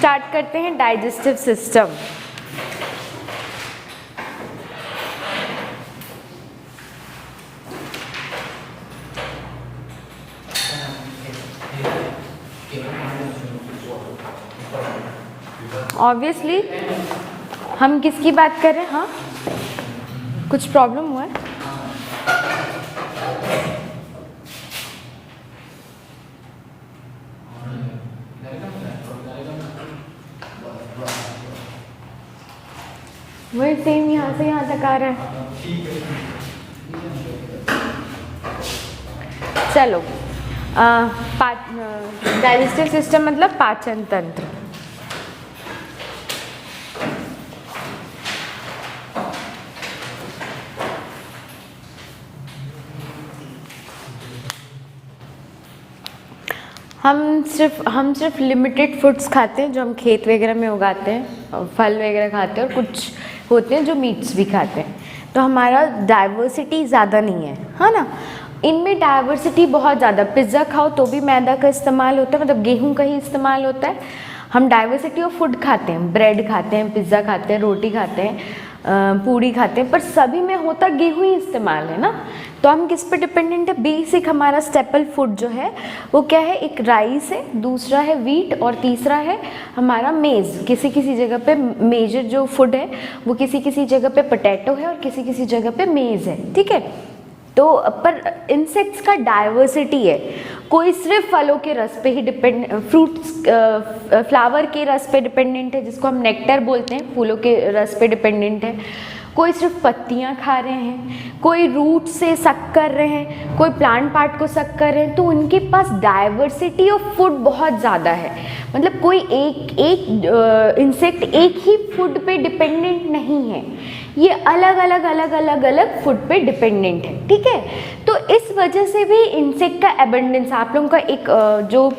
Start करते हैं digestive system. Obviously हम किसकी बात कर रहे हैं? हाँ, कुछ प्रॉब्लम हुआ है? वही सेम यहाँ से यहाँ तक आ रहा है। चलो, डाइजेस्टिव सिस्टम मतलब पाचन तंत्र। हम सिर्फ लिमिटेड फूड्स खाते हैं जो हम खेत वगैरह में उगाते हैं, फल वगैरह खाते हैं, और कुछ होते हैं जो मीट्स भी खाते हैं। तो हमारा डाइवर्सिटी ज़्यादा नहीं है, हाँ ना। इनमें डाइवर्सिटी बहुत ज़्यादा, पिज़्ज़ा खाओ तो भी मैदा का इस्तेमाल होता है, मतलब गेहूं का ही इस्तेमाल होता है। हम डाइवर्सिटी ऑफ फूड खाते हैं, ब्रेड खाते हैं, पिज़्ज़ा खाते हैं, रोटी खाते हैं, पूड़ी खाते हैं, पर सभी में होता गेहूं ही इस्तेमाल है ना। तो हम किस पे डिपेंडेंट है? बेसिक हमारा स्टेपल फूड जो है वो क्या है? एक राइस है, दूसरा है वीट, और तीसरा है हमारा मेज़। किसी किसी जगह पे मेजर जो फूड है वो किसी किसी जगह पे पोटैटो है और किसी किसी जगह पे मेज़ है, ठीक है। तो पर इंसेक्ट्स का डाइवर्सिटी है। कोई सिर्फ फलों के रस पे ही फ्लावर के रस पे डिपेंडेंट है, जिसको हम नेक्टर बोलते हैं, फूलों के रस पे डिपेंडेंट है। कोई सिर्फ पत्तियां खा रहे हैं, कोई रूट से सक कर रहे हैं, कोई प्लांट पार्ट को सक कर रहे हैं। तो उनके पास डाइवर्सिटी ऑफ फूड बहुत ज़्यादा है। मतलब कोई एक इंसेक्ट एक ही फूड पे डिपेंडेंट नहीं है, ये अलग अलग फूड पे डिपेंडेंट है, ठीक है। तो इस वजह से भी इंसेक्ट का एबंडेंस, आप लोगों का एक जो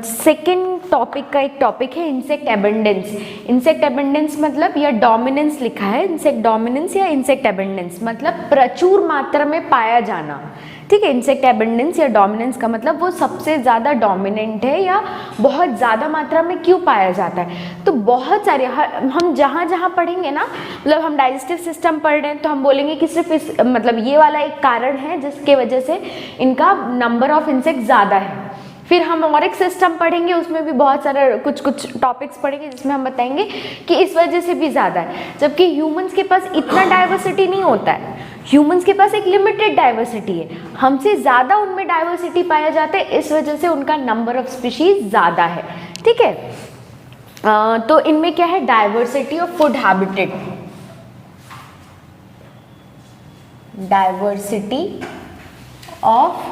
सेकेंड टॉपिक का एक टॉपिक है इंसेक्ट एबंडेंस। इंसेक्ट एबंडेंस मतलब, या डोमिनेंस लिखा है, इंसेक्ट डोमिनेंस या इंसेक्ट एबंडेंस मतलब प्रचुर मात्रा में पाया जाना, ठीक है। इंसेक्ट एबंडेंस या डोमिनेंस का मतलब वो सबसे ज़्यादा डोमिनेंट है या बहुत ज़्यादा मात्रा में क्यों पाया जाता है। तो बहुत सारे हम जहाँ जहाँ पढ़ेंगे ना, मतलब हम डाइजेस्टिव सिस्टम पढ़ रहे हैं तो हम बोलेंगे कि सिर्फ इस मतलब ये वाला एक कारण है जिसके वजह से इनका नंबर ऑफ इंसेक्ट ज़्यादा है। फिर हम और एक सिस्टम पढ़ेंगे, उसमें भी बहुत सारे कुछ टॉपिक्स पढ़ेंगे जिसमें हम बताएंगे कि इस वजह से भी ज़्यादा है। जबकि ह्यूमंस के पास इतना डाइवर्सिटी नहीं होता है, ह्यूमंस के पास एक लिमिटेड डाइवर्सिटी है, हमसे ज़्यादा उनमें डाइवर्सिटी पाया जाता है, इस वजह से उनका नंबर ऑफ स्पीशीज ज़्यादा है, ठीक है। तो इनमें क्या है? Diversity of food habitat, diversity of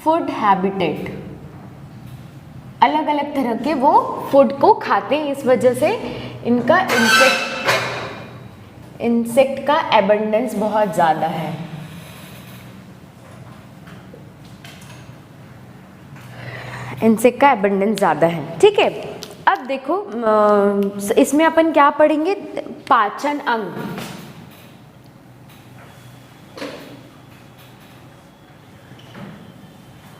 food habitat, अलग अलग तरह के वो फूड को खाते हैं, इस वजह से इनका इंसेक्ट का एबंडेंस बहुत ज़्यादा है। इंसेक्ट का एबंडेंस ज़्यादा है, ठीक है। अब देखो इसमें अपन क्या पढ़ेंगे? पाचन अंग।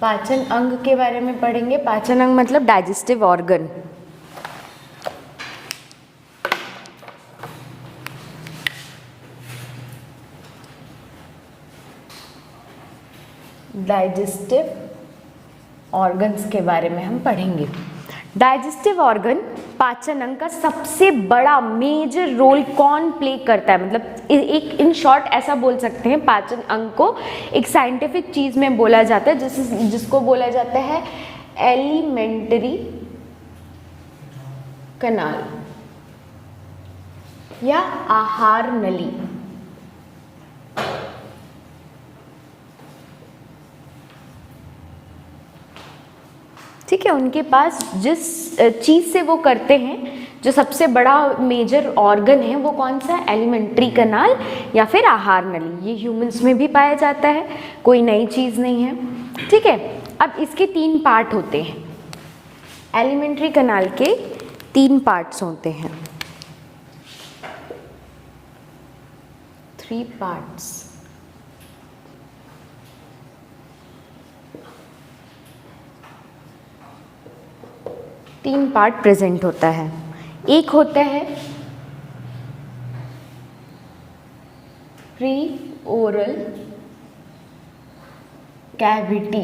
पाचन अंग के बारे में पढ़ेंगे। पाचन अंग मतलब डाइजेस्टिव ऑर्गन। डाइजेस्टिव ऑर्गन्स के बारे में हम पढ़ेंगे। डाइजेस्टिव ऑर्गन पाचन अंग का सबसे बड़ा मेजर रोल कौन प्ले करता है? मतलब एक इन शॉर्ट ऐसा बोल सकते हैं, पाचन अंग को एक साइंटिफिक चीज में बोला जाता है जिसको बोला जाता है एलिमेंट्री कनाल या आहार नली। ठीक है, उनके पास जिस चीज़ से वो करते हैं, जो सबसे बड़ा मेजर ऑर्गन है वो कौन सा है? एलिमेंट्री कनाल या फिर आहार नली। ये ह्यूमंस में भी पाया जाता है, कोई नई चीज़ नहीं है, ठीक है। अब इसके 3 पार्ट होते हैं। एलिमेंट्री कनाल के 3 पार्ट्स होते हैं, 3 पार्ट्स। तीन पार्ट प्रेजेंट होता है। एक होता है pre oral cavity.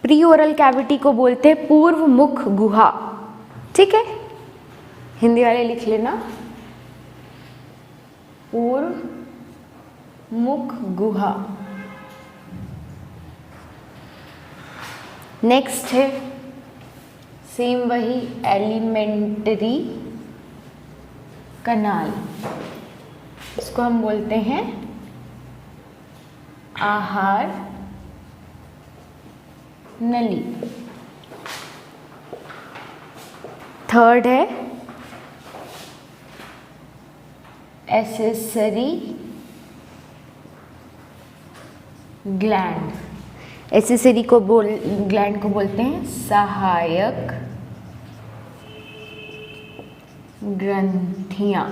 Pre oral cavity को बोलते हैं पूर्व मुख गुहा। ठीक है, हिंदी वाले लिख लेना, पूर्व मुख गुहा। नेक्स्ट है सेम वही एलिमेंट्री कनाल, इसको हम बोलते हैं आहार नली। थर्ड है एसेसरी ग्लैंड। एसेसरी को ग्लैंड को बोलते हैं सहायक ग्रंथियां।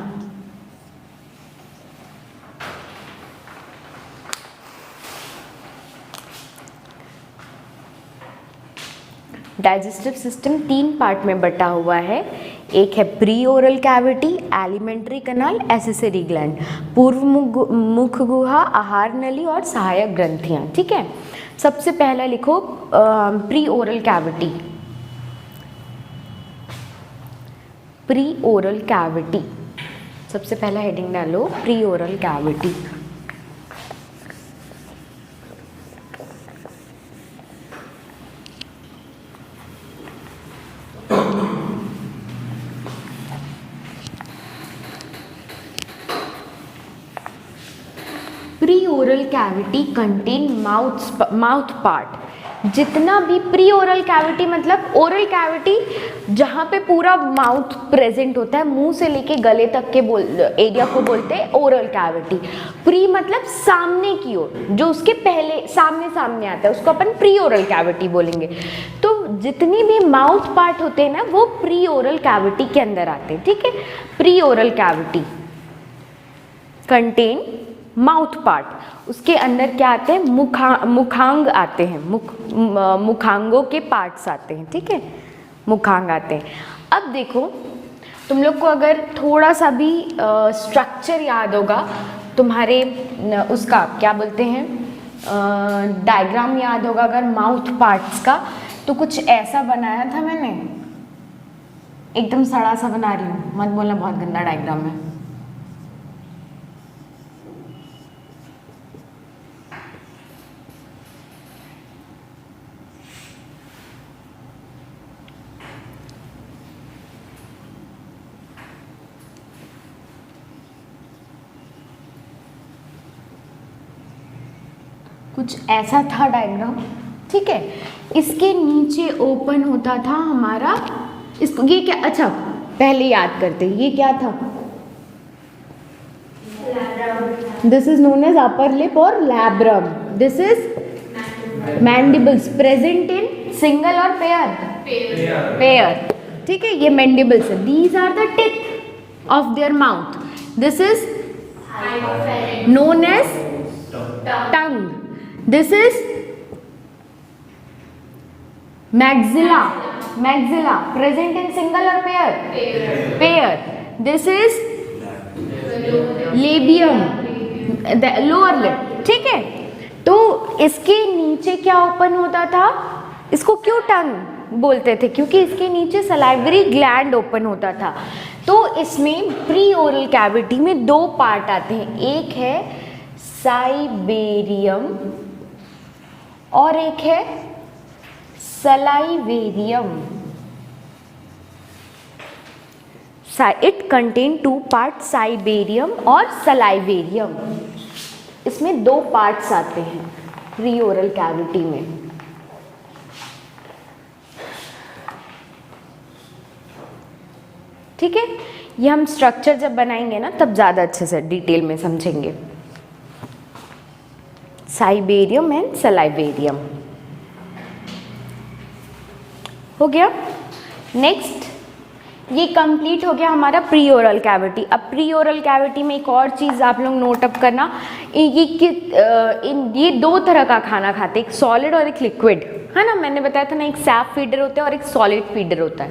डाइजेस्टिव सिस्टम तीन पार्ट में बटा हुआ है। एक है प्री ओरल कैविटी, एलिमेंट्री कनाल, एसेसरी ग्लैंड, पूर्व मुख गुहा, आहार नली और सहायक ग्रंथियां। ठीक है, सबसे पहला लिखो pre oral cavity. Pre oral cavity, सबसे पहला हेडिंग डालो pre oral cavity. Pre oral cavity contain mouth part. जितना भी प्री ओरल कैविटी मतलब ओरल कैविटी जहाँ पे पूरा माउथ प्रेजेंट होता है, मुंह से लेके गले तक के एरिया को बोलते हैं ओरल कैविटी। प्री मतलब सामने की ओर, जो उसके पहले सामने आता है उसको अपन प्री ओरल कैविटी बोलेंगे। तो जितनी भी माउथ पार्ट होते हैं ना वो प्री ओरल कैविटी के अंदर आते हैं। ठीक है, pre oral cavity contain mouth part, उसके अंदर क्या आते हैं, मुखांग आते हैं, मुखांगों के पार्ट्स आते हैं। ठीक है, मुखांग आते हैं। अब देखो तुम लोग को अगर थोड़ा सा भी स्ट्रक्चर याद होगा, तुम्हारे उसका क्या बोलते हैं डायग्राम याद होगा अगर माउथ पार्ट्स का, तो कुछ ऐसा बनाया था मैंने, एकदम सड़ा सा बना रही हूँ, मत बोलना बहुत गंदा डायग्राम है। कुछ ऐसा था डायग्राम। ठीक है, इसके नीचे ओपन होता था हमारा, इसको ये क्या, अच्छा पहले याद करते, ये क्या था, this is known as upper lip और labrum. This is mandibles present in single और पेयर। ठीक है, ये मैंडिबल्स है। These are the tip of their mouth. This is known as tongue. This is maxilla present in single or pair. This is labium, the lower lip. ठीक है, तो इसके नीचे क्या ओपन होता था, इसको क्यों टंग बोलते थे, क्योंकि इसके नीचे सलाइवरी ग्लैंड ओपन होता था। तो इसमें प्री ओरल कैविटी में दो पार्ट आते हैं, एक है साइबेरियम और एक है सलाइवेरियम। इट कंटेन टू पार्ट, साइबेरियम और सलाइवेरियम। इसमें दो पार्ट्स आते हैं प्री ओरल कैविटी में। ठीक है, ये हम स्ट्रक्चर जब बनाएंगे ना तब ज़्यादा अच्छे से डिटेल में समझेंगे। साइबेरियम एंड सलाइवेरियम हो गया। नेक्स्ट ये कंप्लीट हो गया हमारा प्री ओरल कैविटी। अब प्री ओरल कैविटी में एक और चीज़ आप लोग नोट अप करना, ये दो तरह का खाना खाते हैं, एक सॉलिड और एक लिक्विड। है ना, मैंने बताया था ना, एक सैप फीडर होता है और एक सॉलिड फीडर होता है।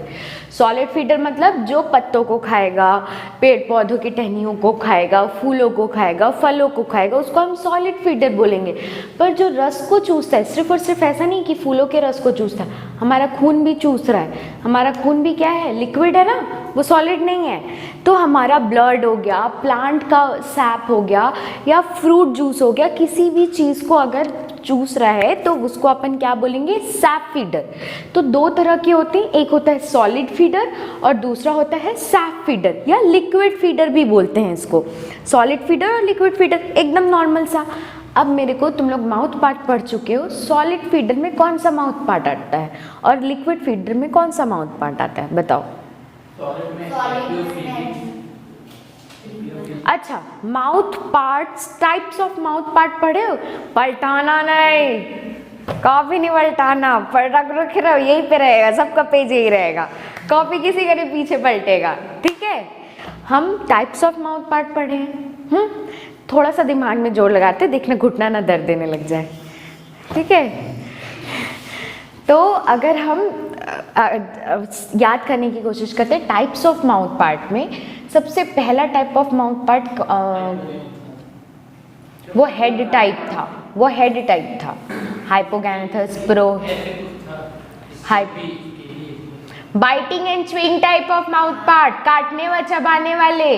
सॉलिड फीडर मतलब जो पत्तों को खाएगा, पेड़ पौधों की टहनियों को खाएगा, फूलों को खाएगा, फलों को खाएगा, उसको हम सॉलिड फीडर बोलेंगे। पर जो रस को चूसता है, सिर्फ और सिर्फ ऐसा नहीं कि फूलों के रस को चूसता है, हमारा खून भी चूस रहा है। हमारा खून भी क्या है, लिक्विड है ना, वो सॉलिड नहीं है। तो हमारा ब्लड हो गया, प्लांट का सैप हो गया, या फ्रूट जूस हो गया, किसी भी चीज़ को अगर चूस रहा है तो उसको अपन क्या बोलेंगे, सैप फीडर। तो दो तरह के होते हैं, एक होता है सॉलिड फीडर और दूसरा होता है सैप फीडर या लिक्विड फीडर भी बोलते हैं इसको। सॉलिड फीडर और लिक्विड फीडर एकदम नॉर्मल सा। अब मेरे को, तुम लोग माउथ पार्ट पढ़ चुके हो, सॉलिड फीडर में कौन सा माउथ पार्ट आता है और लिक्विड फीडर में कौन सा माउथ पार्ट आता है, बताओ। अच्छा, mouth parts, types of mouth part पढ़े हो? पलटाना नहीं, कॉपी नहीं पलटाना, रख रखे रहो, यहीं पे रहेगा, सबका पेज यही रहेगा, कॉपी किसी का नहीं पीछे पलटेगा, ठीक है। हम टाइप्स ऑफ माउथ पार्ट पढ़े हैं। थोड़ा सा दिमाग में जोर लगाते, देखना घुटना ना दर्द देने लग जाए, ठीक है। तो अगर हम याद करने की कोशिश करते हैं टाइप्स ऑफ माउथ पार्ट में, सबसे पहला टाइप ऑफ माउथ पार्ट वो हेड टाइप था, वो हेड टाइप था। Hypognathous, pro, biting and chewing type of mouth part, काटने व चबाने वाले।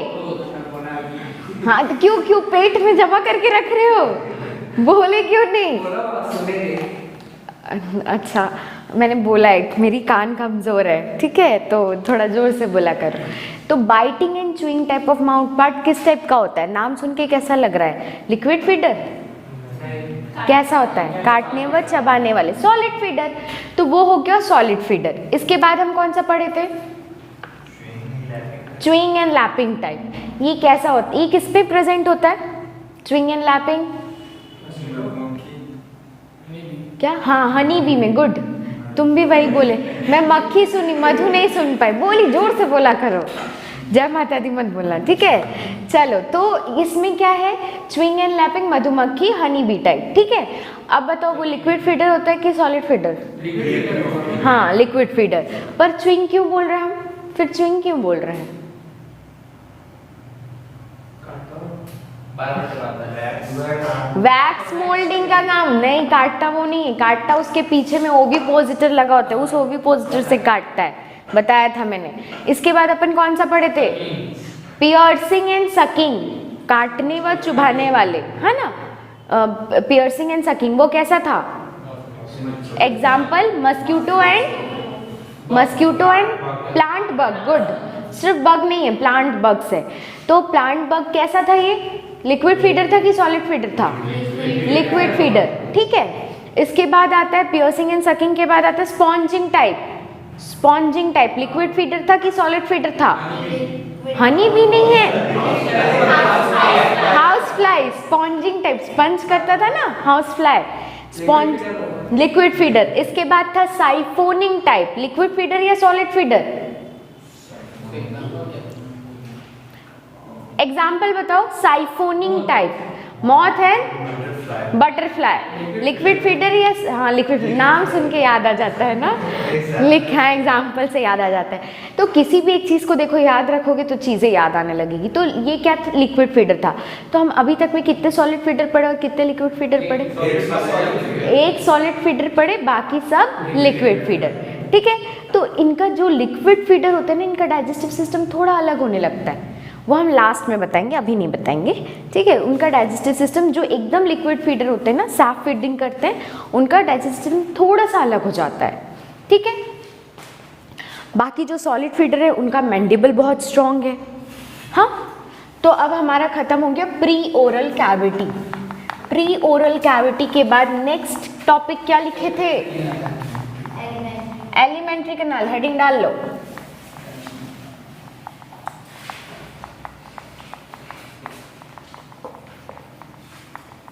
हाँ, तो क्यों पेट में जमा करके रख रहे हो, बोले क्यों नहीं? अच्छा, मैंने बोला है, मेरी कान कमजोर है, ठीक है, तो थोड़ा जोर से बोला करो। तो biting and chewing type of mouth part किस टाइप का होता है? नाम सुन के कैसा लग रहा है? Liquid feeder. कैसा होता है? काटने व चबाने वाले, सॉलिड फीडर। तो वो हो गया सॉलिड फीडर। इसके बाद हम कौन सा पढ़े थे? Chewing and lapping type. ये कैसा होता है? ये किस पे प्रेजेंट होता है? च्यूइंग एंड लैपिंग क्या? हाँ, हनी बी में। गुड, तुम भी वही बोले। मैं मक्खी सुनी, मधु नहीं सुन पाई, बोली, जोर से बोला करो, जय माता दी मत बोलना, ठीक है। चलो, तो इसमें क्या है? च्यूइंग एंड लैपिंग, मधुमक्खी, हनी बी टाइप, ठीक है। अब बताओ, वो लिक्विड फीडर होता है कि सॉलिड फीडर? हाँ, लिक्विड फीडर। पर च्यूइंग क्यों बोल रहे हैं हम? फिर च्यूइंग क्यों बोल रहे हैं? वैक्स मोल्डिंग का काम नहीं, काटता वो नहीं है, काटता उसके पीछे में ओविपोजिटर लगा होता है, उस ओविपोजिटर से काटता है, बताया था मैंने। इसके बाद अपन कौन सा पढ़े थे? पियर्सिंग एंड सकिंग, काटने व चुभाने वाले, है ना। पियर्सिंग एंड सकिंग, वो कैसा था? Example, mosquito and plant bug. Good, सिर्फ बग नहीं है, प्लांट बग्स है। तो प्लांट बग कैसा था? ये लिक्विड फीडर था कि सॉलिड फीडर था? लिक्विड फीडर, ठीक है। इसके बाद आता है पियर्सिंग एंड सकिंग के बाद आता है sponging type. Sponging type liquid feeder था कि सॉलिड फीडर था? हनी भी नहीं है, house fly. Sponging type, sponge करता था ना, house fly, sponge, liquid feeder. इसके बाद था साइफोनिंग टाइप, लिक्विड फीडर या सॉलिड फीडर? एग्जाम्पल बताओ। साइफोनिंग टाइप, मॉथ है, बटरफ्लाई, लिक्विड फीडर या? हाँ, लिक्विड। नाम सुन के याद आ जाता है ना, लिखा है एग्जाम्पल से याद आ जाता है। तो किसी भी एक चीज़ को देखो, याद रखोगे तो चीज़ें याद आने लगेगी। तो ये क्या था? लिक्विड फीडर था। तो हम अभी तक में कितने सॉलिड फीडर पढ़े और कितने लिक्विड फीडर पढ़े? एक सॉलिड फीडर पढ़े, बाकी सब लिक्विड फीडर, ठीक है। तो इनका जो लिक्विड फीडर होता है ना, इनका डाइजेस्टिव सिस्टम थोड़ा अलग होने लगता है, वो हम लास्ट में बताएंगे, अभी नहीं बताएंगे, ठीक है। उनका डाइजेस्टिव सिस्टम, जो एकदम लिक्विड फीडर होते हैं ना, सैप फीडिंग करते हैं, उनका डाइजेस्टिव सिस्टम थोड़ा सा अलग हो जाता है, ठीक है। बाकी जो सॉलिड फीडर है, उनका मैंडिबल बहुत स्ट्रॉन्ग है। हाँ, तो अब हमारा खत्म हो गया pre oral cavity. Pre oral cavity के बाद नेक्स्ट टॉपिक क्या लिखे थे? Elementary canal. हेडिंग डाल लो।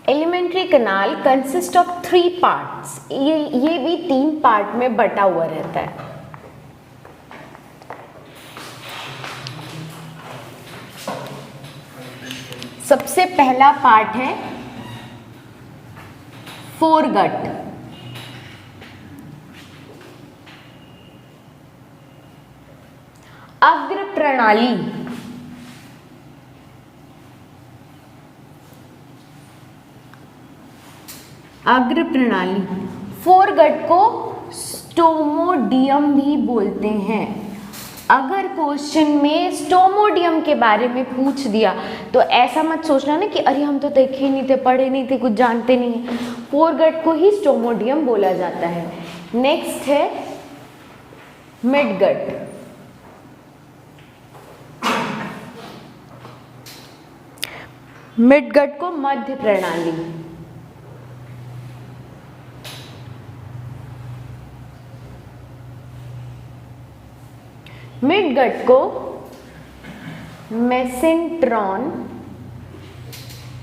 Alimentary canal consist of 3 parts. ये भी 3 पार्ट में बटा हुआ रहता है। सबसे पहला पार्ट है फोरगट। अग्र प्रणाली, अग्र प्रणाली। फोरगट को स्टोमोडियम भी बोलते हैं। अगर क्वेश्चन में स्टोमोडियम के बारे में पूछ दिया तो ऐसा मत सोचना ना कि अरे हम तो देखे ही नहीं थे, पढ़े नहीं थे, कुछ जानते नहीं हैं। फोरगट को ही स्टोमोडियम बोला जाता है। नेक्स्ट है मिडगट। मिडगट को मध्य प्रणाली, मिडगट को मेसेंट्रॉन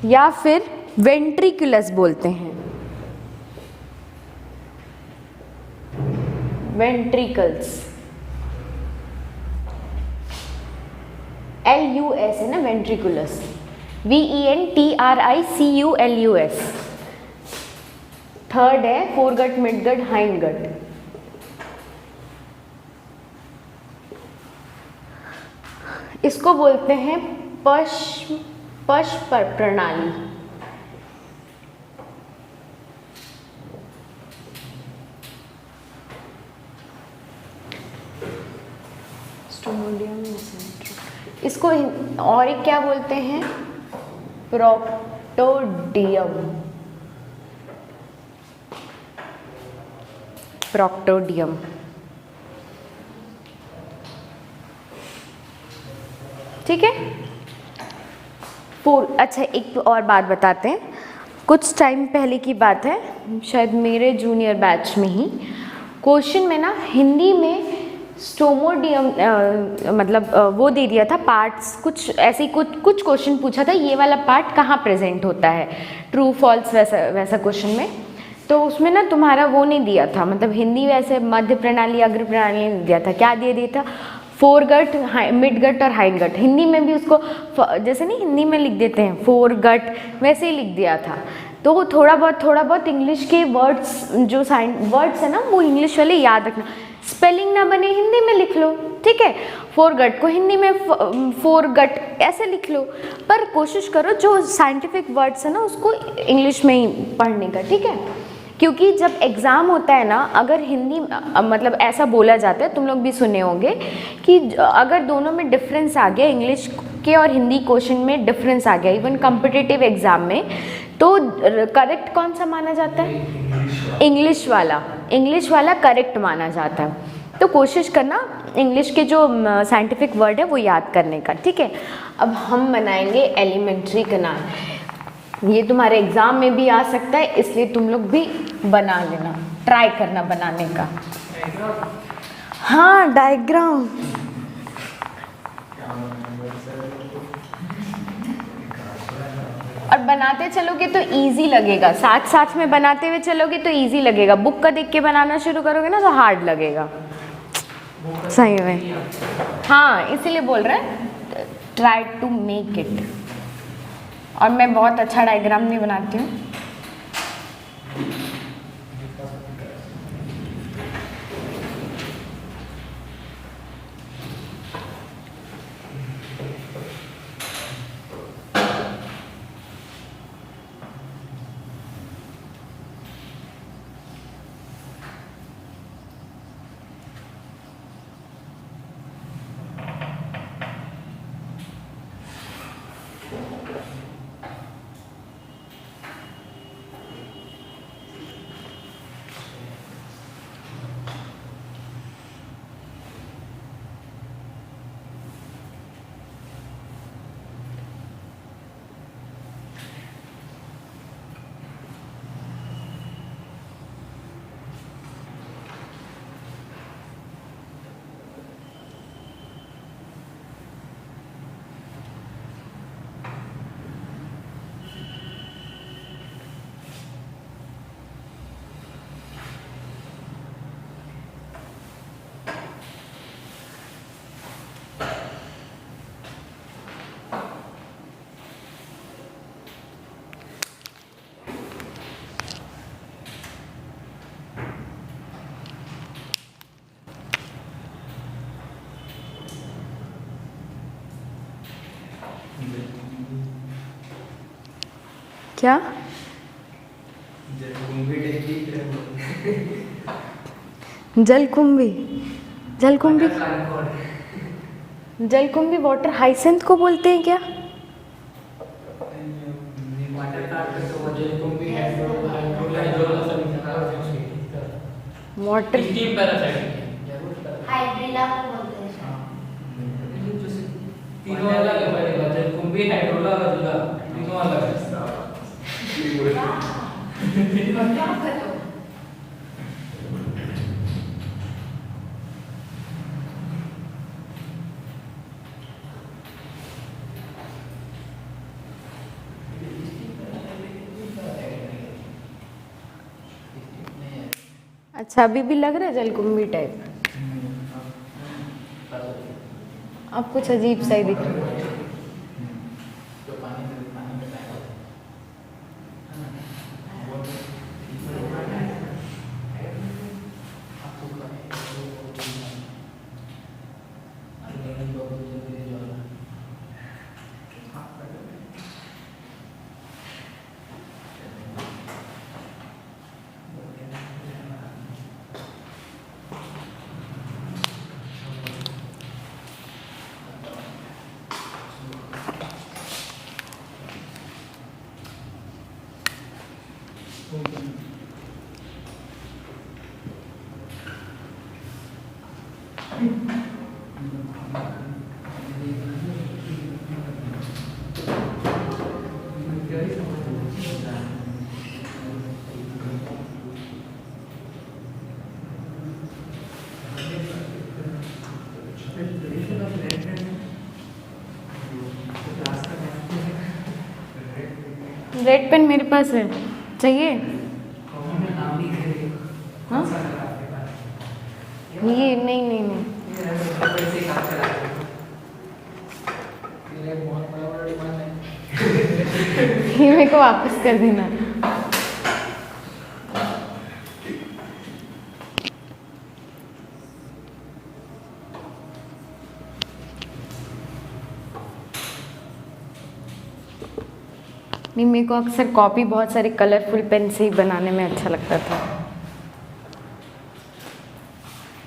या फिर वेंट्रिकुलस बोलते हैं। वेंट्रिकल्स, LUS है ना, वेंट्रिकुलस, VENTRICULUS। थर्ड है फोरगट, मिडगट, हाइंडगट। इसको बोलते हैं पश्च प्रणाली। स्टोमोडियम, इसको और एक क्या बोलते हैं, प्रोक्टोडियम। प्रोक्टोडियम। ठीक है। अच्छा एक और बात बताते हैं। कुछ टाइम पहले की बात है, शायद मेरे जूनियर बैच में ही, क्वेश्चन में ना हिंदी में स्टोमोडियम मतलब वो दे दिया था पार्ट्स, कुछ ऐसे ही कुछ क्वेश्चन पूछा था, ये वाला पार्ट कहाँ प्रेजेंट होता है, ट्रू फॉल्स, वैसा क्वेश्चन में। तो उसमें ना तुम्हारा वो नहीं दिया था, मतलब हिंदी वैसे मध्य प्रणाली अग्र प्रणाली नहीं दिया था। क्या दे दिया था, फोरगट, मिडगट और हाइंडगट। हिंदी में भी उसको जैसे नहीं हिंदी में लिख देते हैं फोरगट, वैसे ही लिख दिया था। तो थोड़ा बहुत इंग्लिश के वर्ड्स, जो वर्ड्स है ना, वो इंग्लिश वाले याद रखना। स्पेलिंग ना बने हिंदी में लिख लो, ठीक है। फोरगट को हिंदी में फोरगट ऐसे लिख लो, पर कोशिश करो जो साइंटिफिक वर्ड्स है ना उसको इंग्लिश में ही पढ़ने का, ठीक है। क्योंकि जब एग्ज़ाम होता है ना, अगर हिंदी मतलब ऐसा बोला जाता है, तुम लोग भी सुने होंगे कि अगर दोनों में डिफरेंस आ गया, इंग्लिश के और हिंदी क्वेश्चन में डिफरेंस आ गया, इवन कॉम्पिटिटिव एग्ज़ाम में, तो करेक्ट कौन सा माना जाता है, इंग्लिश वाला करेक्ट माना जाता है। तो कोशिश करना इंग्लिश के जो साइंटिफिक वर्ड है वो याद करने का, ठीक है। अब हम बनाएंगे एलिमेंट्री कैनाल। ये तुम्हारे एग्ज़ाम में भी आ सकता है, इसलिए तुम लोग भी बना लेना, ट्राई करना बनाने का। हाँ, डायग्राम। और बनाते चलोगे तो इजी लगेगा, साथ साथ में बनाते हुए चलोगे तो इजी लगेगा। बुक का देख के बनाना शुरू करोगे ना तो हार्ड लगेगा, सही में। हाँ, इसीलिए बोल रहे हैं ट्राई टू मेक इट। और मैं बहुत अच्छा डायग्राम नहीं बनाती हूँ। क्या? जलकुंभी? जलकुंभी? जलकुंभी वाटर हाइसेंथ को बोलते हैं क्या? वाटर हाइड्रिला को बोलते हैं शायद। तीनों अलग है पड़ेगा, जलकुंभी हाइड्रोला गजला तीनों अलग है। अच्छा, अभी भी लग रहा है जलकुंभी टाइप? अब कुछ अजीब सा ही दिख रहा है। रेड पेन मेरे पास है, चाहिए? हाँ, ये नहीं नहीं नहीं, ये मेरे को वापस कर देना। नहीं, मेरे को अक्सर कॉपी बहुत सारे कलरफुल पेन से ही बनाने में अच्छा लगता था।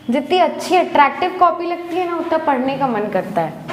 जितनी अच्छी अट्रैक्टिव कॉपी लगती है ना, उतना पढ़ने का मन करता है।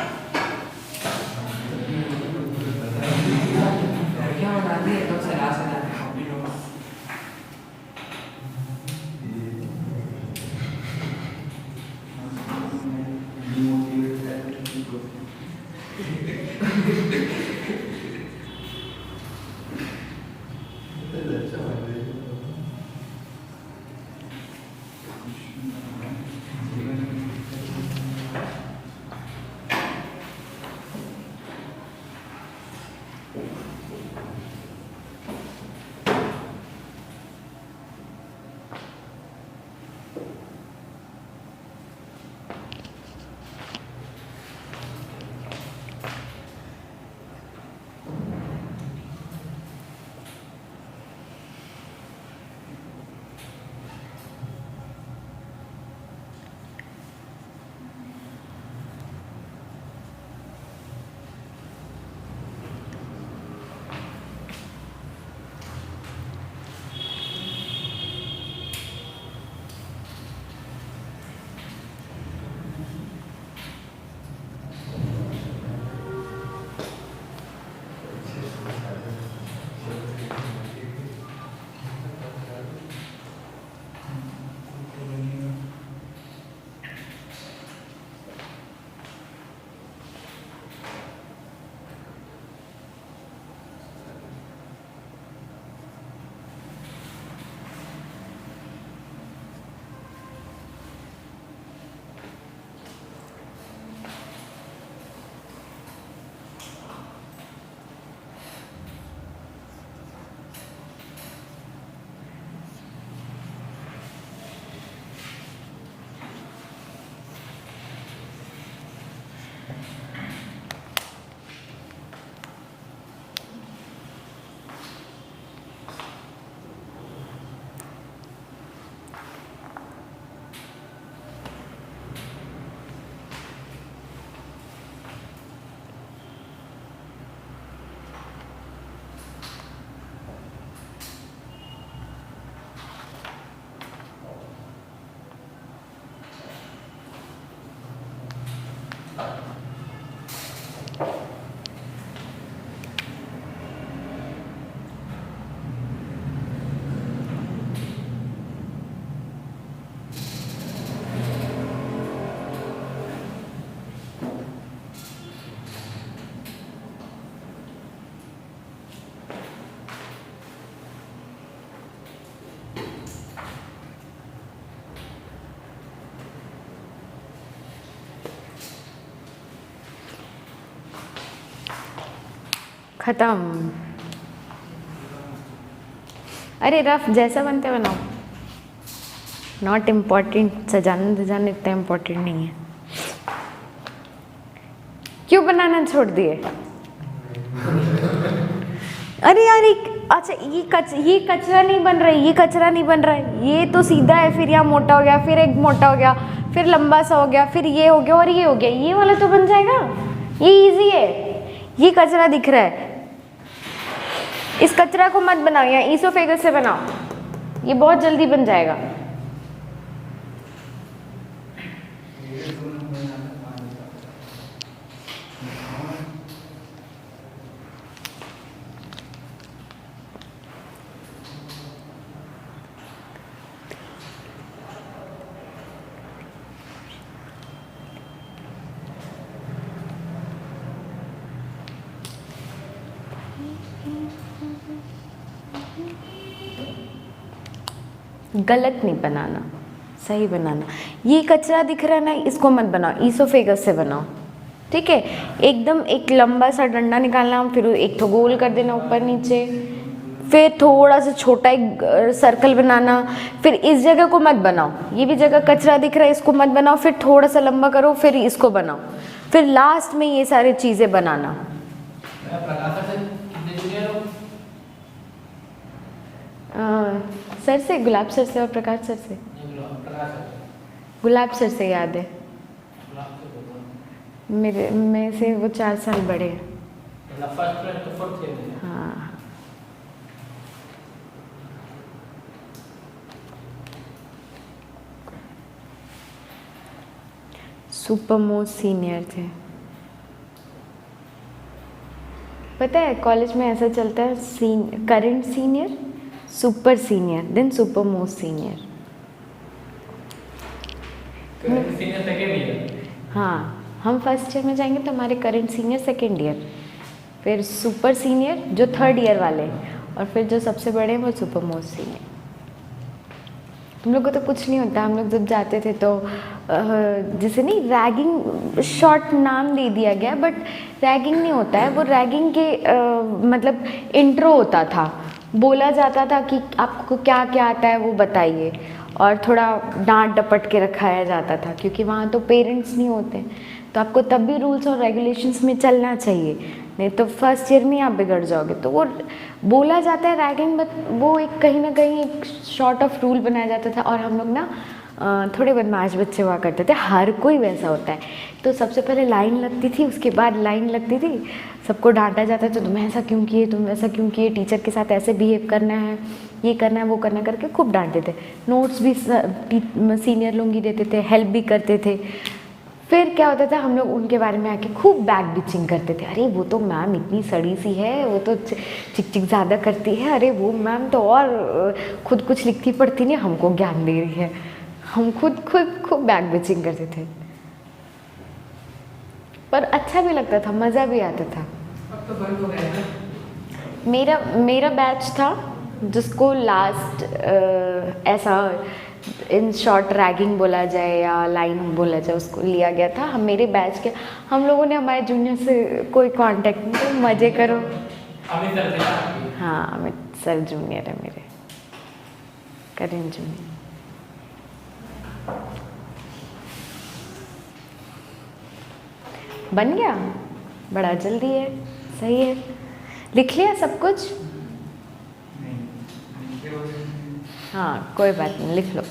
खत्म। अरे रफ जैसा बनते बनाओ, नॉट इम्पॉर्टेंट, सजाना धजाना इतना इम्पोर्टेंट नहीं है। क्यों बनाना छोड़ दिए? अरे यार अच्छा ये कचरा नहीं बन रहा है, ये कचरा नहीं बन रहा है, ये तो सीधा है, फिर यहाँ मोटा हो गया, फिर एक मोटा हो गया, फिर लंबा सा हो गया, फिर ये हो गया और ये हो गया, ये वाला तो बन जाएगा। ये इजी है। ये कचरा दिख रहा है, इस कचरा को मत बनाओ, यहाँ ईसोफेगस से बनाओ, ये बहुत जल्दी बन जाएगा। गलत नहीं बनाना, सही बनाना। ये कचरा दिख रहा है ना, इसको मत बनाओ, ईसोफेगस से बनाओ, ठीक है। एकदम एक लंबा सा डंडा निकालना, फिर एक तो गोल कर देना ऊपर नीचे, फिर थोड़ा सा छोटा एक सर्कल बनाना, फिर इस जगह को मत बनाओ, ये भी जगह कचरा दिख रहा है, इसको मत बनाओ, फिर थोड़ा सा लंबा करो, फिर इसको बनाओ, फिर लास्ट में ये सारी चीज़ें बनाना। सर से, गुलाब सर से और प्रकाश सर से। गुलाब सर से याद है मेरे से, वो 4 साल बड़े हैं। हाँ सुपर मोस्ट सीनियर थे। पता है कॉलेज में ऐसा चलता है, current senior, super senior, then super most senior. हाँ, हम फर्स्ट ईयर में जाएंगे तो हमारे करंट सीनियर सेकेंड ईयर, फिर सुपर सीनियर जो थर्ड ईयर वाले, और फिर जो सबसे बड़े हैं वो सुपर मोस्ट सीनियर। हम लोग को तो कुछ नहीं होता, हम लोग जब जाते थे तो जैसे नहीं, रैगिंग शॉर्ट नाम दे दिया गया, बट रैगिंग नहीं होता है वो, रैगिंग के मतलब इंट्रो होता था, बोला जाता था कि आपको क्या क्या आता है वो बताइए, और थोड़ा डांट डपट के रखाया जाता था, क्योंकि वहाँ तो पेरेंट्स नहीं होते, तो आपको तब भी रूल्स और रेगुलेशंस में चलना चाहिए, नहीं तो फर्स्ट ईयर में आप बिगड़ जाओगे। तो वो बोला जाता है रैगिंग, बट वो एक कहीं ना कहीं एक शॉर्ट ऑफ रूल बनाया जाता था, और हम लोग ना थोड़े बदमाश बच्चे हुआ करते थे, हर कोई वैसा होता है। तो सबसे पहले लाइन लगती थी, उसके बाद लाइन लगती थी, सबको डांटा जाता था, तुम ऐसा क्यों किए, तुम वैसा क्यों किए, टीचर के साथ ऐसे बिहेव करना है, ये करना है, वो करना करके खूब डांटते थे। नोट्स भी सीनियर लोग ही देते थे, हेल्प भी करते थे। फिर क्या होता था, हम लोग उनके बारे में आके खूब बैक बिचिंग करते थे, अरे वो तो मैम इतनी सड़ी सी है, वो तो चिक चिक ज़्यादा करती है, अरे वो मैम तो और खुद कुछ लिखती पढ़ती नहीं, हमको ज्ञान दे रही है। हम खुद खूब बैक बिचिंग करते थे, पर अच्छा भी लगता था, मज़ा भी आता था। अब तो बंद हो गया है। मेरा बैच था जिसको लास्ट ऐसा इन शॉर्ट रैगिंग बोला जाए या लाइन बोला जाए, उसको लिया गया था। हम मेरे बैच के हम लोगों ने, हमारे जूनियर से कोई कांटेक्ट नहीं, तो मज़े करो। अमित सर थे आपके? हाँ, अमित सर जूनियर है मेरे, करण जूनियर। बन गया, बड़ा जल्दी है, सही है। लिख लिया सब कुछ? हाँ कोई बात नहीं, लिख लो।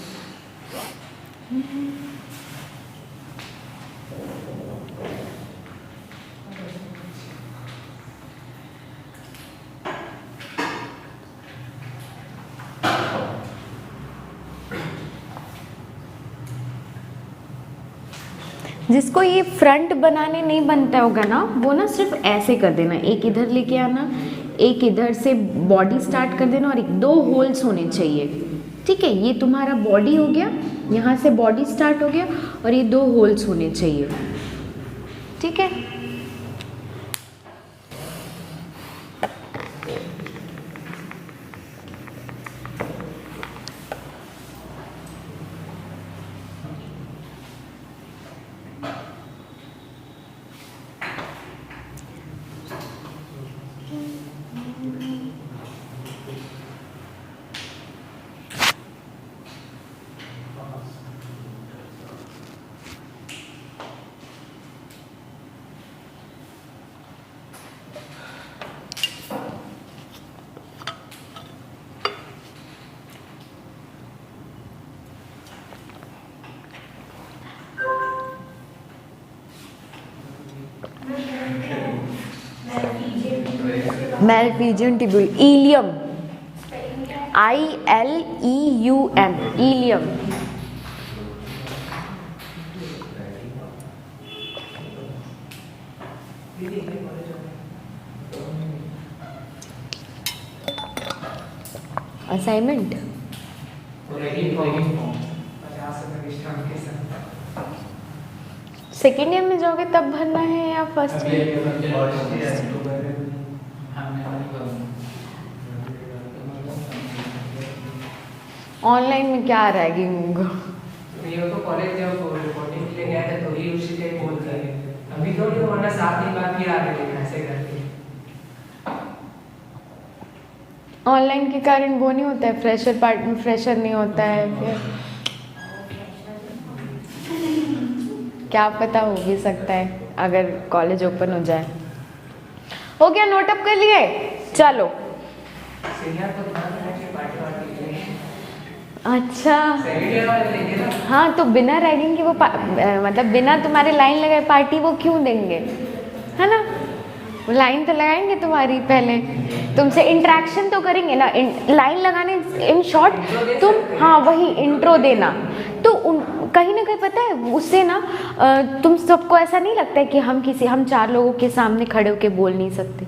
जिसको ये फ्रंट बनाने नहीं बनता होगा ना, वो ना सिर्फ ऐसे कर देना, एक इधर लेके आना, एक इधर से बॉडी स्टार्ट कर देना, और 2 होल्स होने चाहिए, ठीक है। ये तुम्हारा बॉडी हो गया, यहाँ से बॉडी स्टार्ट हो गया, और ये 2 होल्स होने चाहिए, ठीक है। Malpighian tubule, ileum, ILEUM, ileum. Assignment second year में जाओगे तब भरना है या फर्स्ट ईयर? ऑनलाइन में क्या रहेगी उनको? ये तो कॉलेज जब रिपोर्टिंग के लिए गया था तो ही उसी से बोल कर अभी थोड़ी वरना 7 दिन बाद फिर आगे लेना ऐसे करके। ऑनलाइन के कारण वो नहीं होता है, फ्रेशर पार्ट में फ्रेशर नहीं होता है, फिर क्या पता हो भी सकता है अगर कॉलेज ओपन हो जाए। हो गया, नोट अप कर लिए? चलो सीनियर तो पार्टी वार्टी के लिए अच्छा सेकंड ईयर वाले लेंगे ना। हाँ, तो बिना रैगिंग के वो मतलब बिना तुम्हारे लाइन लगाए पार्टी वो क्यों देंगे, है ना? वो लाइन तो लगाएंगे तुम्हारी, पहले तुमसे इंटरेक्शन तो करेंगे ना। लाइन लगाने इन शॉर्ट तुम, हाँ वही इंट्रो देना। तो कहीं ना कहीं पता है उससे ना तुम सबको ऐसा नहीं लगता है कि हम 4 लोगों के सामने खड़े होके बोल नहीं सकते।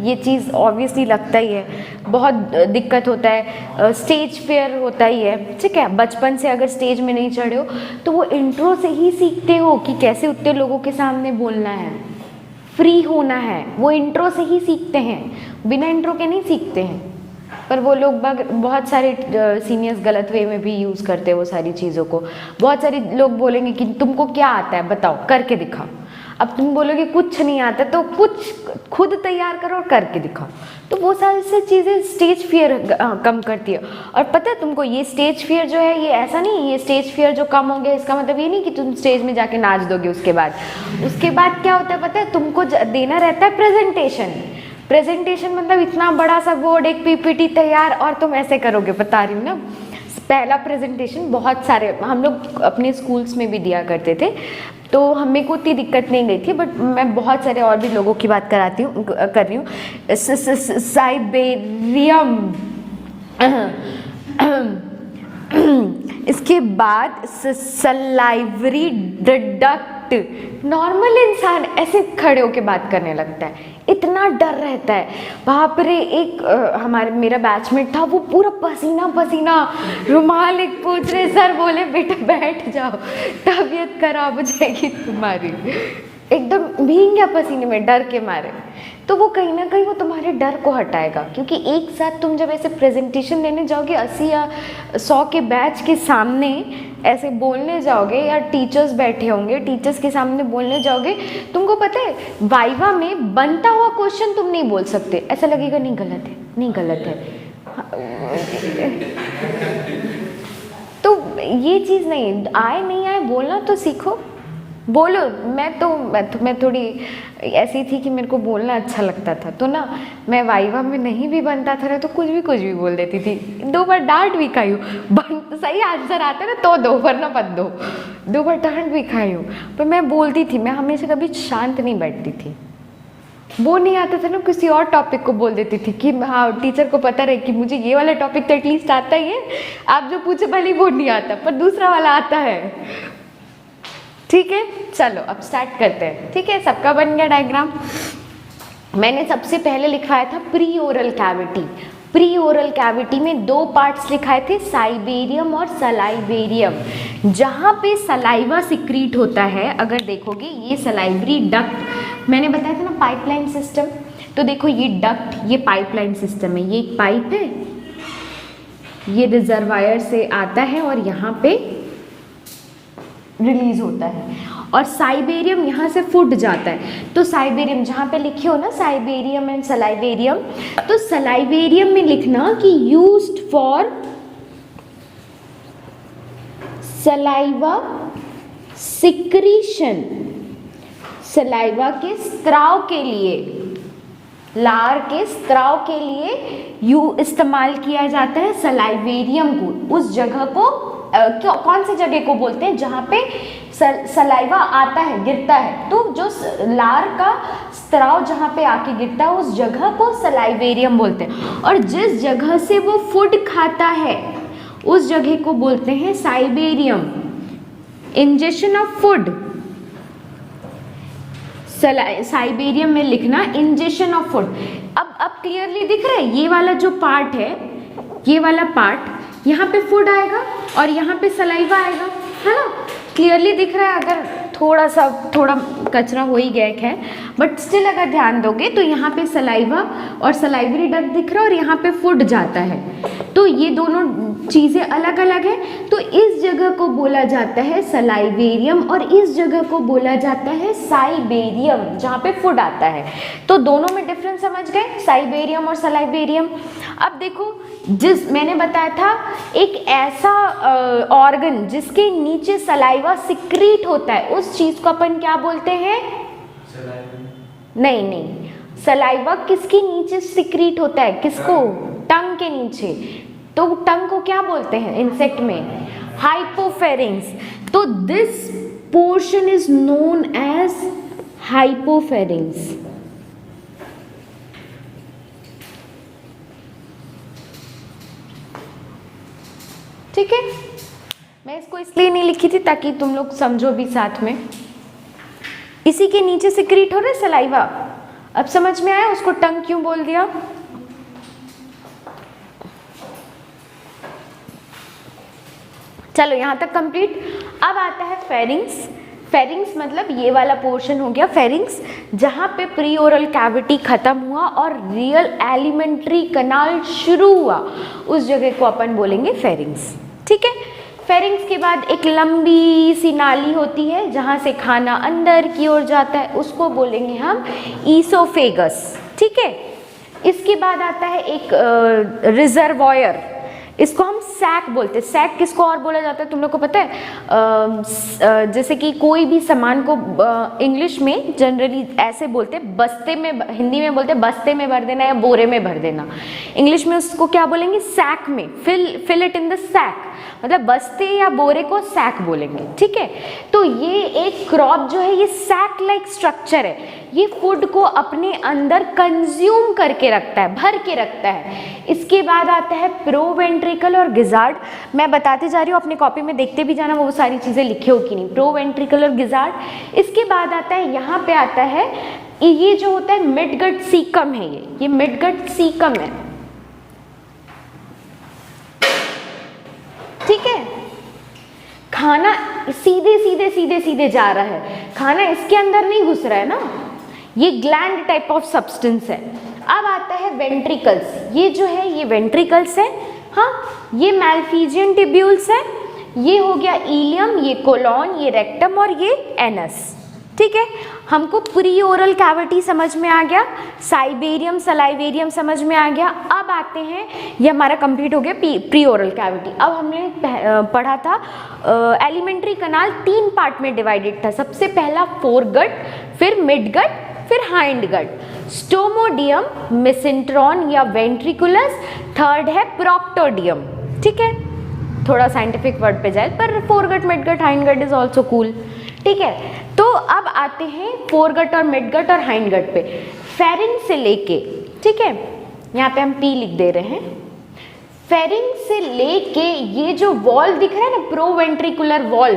ये चीज़ ऑब्वियसली लगता ही है, बहुत दिक्कत होता है, स्टेज फेयर होता ही है, ठीक है। बचपन से अगर स्टेज में नहीं चढ़े हो तो वो इंट्रो से ही सीखते हो कि कैसे उतने लोगों के सामने बोलना है, फ्री होना है, वो इंट्रो से ही सीखते हैं, बिना इंट्रो के नहीं सीखते हैं। पर वो लोग बहुत सारे सीनियर्स गलत वे में भी यूज़ करते हैं वो सारी चीज़ों को। बहुत सारे लोग बोलेंगे कि तुमको क्या आता है बताओ, करके दिखाओ। अब तुम बोलोगे कुछ नहीं आता तो कुछ खुद तैयार करो और करके दिखाओ। तो वो सारी चीज़ें स्टेज फियर कम करती है। और पता है तुमको, ये स्टेज फियर जो है ये ऐसा नहीं, ये स्टेज फियर जो कम हो गया इसका मतलब ये नहीं कि तुम स्टेज में जाके नाच दोगे। उसके बाद क्या होता है पता है, तुमको देना रहता है प्रेजेंटेशन मतलब इतना बड़ा सा बोर्ड, एक PPT तैयार, और तुम ऐसे करोगे, बता रही हूँ ना। पहला प्रेजेंटेशन बहुत सारे हम लोग अपने स्कूल्स में भी दिया करते थे, तो हमें को उतनी दिक्कत नहीं गई थी, बट मैं बहुत सारे और भी लोगों की बात कर रही हूँ। साइबेरियम, इसके बाद सलाइवरी डक्ट। नॉर्मल इंसान ऐसे खड़े होके बात करने लगता है, इतना डर रहता है। बाप रे, एक मेरा बैचमेट था, वो पूरा पसीना रुमाल एक पूछ रहे, सर बोले बेटा बैठ जाओ तबीयत खराब हो जाएगी तुम्हारी, एकदम भीग गया पसीने में डर के मारे। तो वो कहीं ना कहीं वो तुम्हारे डर को हटाएगा, क्योंकि एक साथ तुम जब ऐसे प्रेजेंटेशन देने जाओगे 80 या 100 के बैच के सामने ऐसे बोलने जाओगे, या टीचर्स बैठे होंगे, टीचर्स के सामने बोलने जाओगे, तुमको पता है वाइवा में बनता हुआ क्वेश्चन तुम नहीं बोल सकते। ऐसा लगेगा नहीं गलत है। तो ये चीज़ नहीं आए बोलना तो सीखो, बोलो। मैं थोड़ी ऐसी थी कि मेरे को बोलना अच्छा लगता था, तो ना मैं वाइवा में नहीं भी बनता था ना तो कुछ भी बोल देती थी। 2 बार डांट भी खाई हूँ, सही आंसर आता ना तो दो, वरना मत दो। 2 बार डांट भी खाई हूँ, पर मैं बोलती थी, मैं हमेशा कभी शांत नहीं बैठती थी। वो नहीं आता था ना, किसी और टॉपिक को बोल देती थी कि हाँ टीचर को पता रहे कि मुझे ये वाला टॉपिक तो एटलीस्ट आता ही है, आप जो पूछे भले वो नहीं आता पर दूसरा वाला आता है। ठीक है, चलो अब स्टार्ट करते हैं। ठीक है, सबका बन गया डायग्राम। मैंने सबसे पहले लिखवाया था pre oral cavity. Pre oral cavity में 2 पार्ट्स लिखाए थे, साइबेरियम और सलाइवेरियम। जहाँ पे सलाइवा सिक्रीट होता है, अगर देखोगे ये सलाइवरी डक्ट, मैंने बताया था ना पाइपलाइन सिस्टम, तो देखो ये डक्ट, ये पाइपलाइन सिस्टम है, ये एक पाइप है, ये रिजर्वायर से आता है और यहाँ पे रिलीज होता है, और साइबेरियम यहाँ से फूट जाता है। तो साइबेरियम जहाँ पे लिखे हो ना साइबेरियम एंड सलाइवेरियम, तो सलाइवेरियम में लिखना कि used for saliva secretion, saliva के स्त्राव के लिए, लार के स्त्राव के लिए इस्तेमाल किया जाता है सलाइवेरियम को, उस जगह को कौन सी जगह को बोलते हैं जहाँ पे सलाइवा आता है, गिरता है, तो जो लार का स्त्राव जहाँ पे आके गिरता है उस जगह को सलाइवेरियम बोलते हैं। और जिस जगह से वो फूड खाता है उस जगह को बोलते हैं साइबेरियम। इंजेक्शन ऑफ फूड, साइबेरियम में लिखना इंजेक्शन ऑफ फूड। अब क्लियरली दिख रहा है, ये वाला जो पार्ट है, ये वाला पार्ट, यहाँ पे फूड आएगा और यहाँ पे सलाइवा आएगा, है ना। क्लियरली दिख रहा है, अगर थोड़ा कचरा हो ही गया है, बट स्टिल अगर ध्यान दोगे तो यहाँ पे सलाइवा और सलाइवरी डक्ट दिख रहा है और यहाँ पे फूड जाता है, तो ये दोनों चीज़ें अलग अलग है। तो इस जगह को बोला जाता है सलाइवेरियम और इस जगह को बोला जाता है साइबेरियम, जहाँ पे फूड आता है। तो दोनों में डिफरेंस समझ गए, साइबेरियम और सलाइवेरियम। अब देखो, जिस मैंने बताया था एक ऐसा ऑर्गन जिसके नीचे सलाइवा सिक्रीट होता है, उस चीज़ को अपन क्या बोलते हैं? नहीं, सलाइवा किसके नीचे सिक्रीट होता है? किसको? टंग के नीचे। तो टंग को क्या बोलते हैं इंसेक्ट में? हाइपोफेरिंग्स। तो this portion is known as hypopharynx. ठीक है, मैं इसको इसलिए नहीं लिखी थी ताकि तुम लोग समझो भी साथ में। इसी के नीचे सिक्रीट हो रहा है सलाइवा। अब समझ में आया उसको टंग क्यों बोल दिया? चलो यहाँ तक कंप्लीट। अब आता है फेरिंग्स। फेरिंग्स मतलब ये वाला पोर्शन हो गया फेरिंग्स, जहाँ पे प्री ओरल कैविटी खत्म हुआ और रियल एलिमेंट्री कनाल शुरू हुआ, उस जगह को अपन बोलेंगे फेरिंग्स। ठीक है, फेरिंग्स के बाद एक लंबी सी नाली होती है जहाँ से खाना अंदर की ओर जाता है, उसको बोलेंगे हम ईसोफेगस। ठीक है, इसके बाद आता है एक रिजर्वॉयर, इसको हम सैक बोलते हैं। सैक किसको और बोला जाता है तुम लोग को पता है? जैसे कि कोई भी सामान को इंग्लिश में जनरली ऐसे बोलते हैं, बस्ते में, हिंदी में बोलते हैं बस्ते में भर देना या बोरे में भर देना। इंग्लिश में उसको क्या बोलेंगे? सैक में, fill it in the sac, मतलब बस्ते या बोरे को सैक बोलेंगे। ठीक है, तो ये एक क्रॉप जो है ये सैक लाइक स्ट्रक्चर है, ये फूड को अपने अंदर कंज्यूम करके रखता है, भर के रखता है। इसके बाद आता है प्रोवेंट्रिकल और गिजार्ड। मैं बताते जा रही हूँ, अपने कॉपी में देखते भी जाना वो सारी चीज़ें लिखी हो कि नहीं। प्रोवेंट्रिकल और गिजार्ड। इसके बाद आता है, यहाँ पे आता है ये जो होता है मिडगट सीकम है, ये मिडगट सीकम है। ठीक है, खाना सीधे जा रहा है, खाना इसके अंदर नहीं घुस रहा है ना, ये ग्लैंड टाइप ऑफ सब्सटेंस है। अब आता है वेंट्रिकल्स। ये जो है ये वेंट्रिकल्स है, हाँ, ये मैल्फिजियन टिब्यूल्स है, ये हो गया इलियम, ये कोलॉन, ये रेक्टम और ये एनस। ठीक है, हमको प्री ओरल कैविटी समझ में आ गया, साइबेरियम सलाइवेरियम समझ में आ गया। अब आते हैं, ये हमारा कंप्लीट हो गया प्री ओरल कैविटी। अब हमने पढ़ा था एलिमेंट्री कनाल 3 पार्ट में डिवाइडेड था। सबसे पहला फोरगट, फिर मिडगट, फिर हाइंडगट, स्टोमोडियम, मेसेंट्रॉन या वेंट्रिकुलस, थर्ड है प्रोक्टोडियम। ठीक है, थोड़ा साइंटिफिक वर्ड पे जाए पर foregut, midgut, hindgut is also cool. ठीक है, तो अब आते हैं फोरगट और मिडगट और हाइंडगट पे। फेरिंग से लेके, ठीक है, यहाँ पे हम पी लिख दे रहे हैं, फेरिंग से लेके ये जो वॉल दिख रहा है ना, प्रोवेंट्रिकुलर वॉल,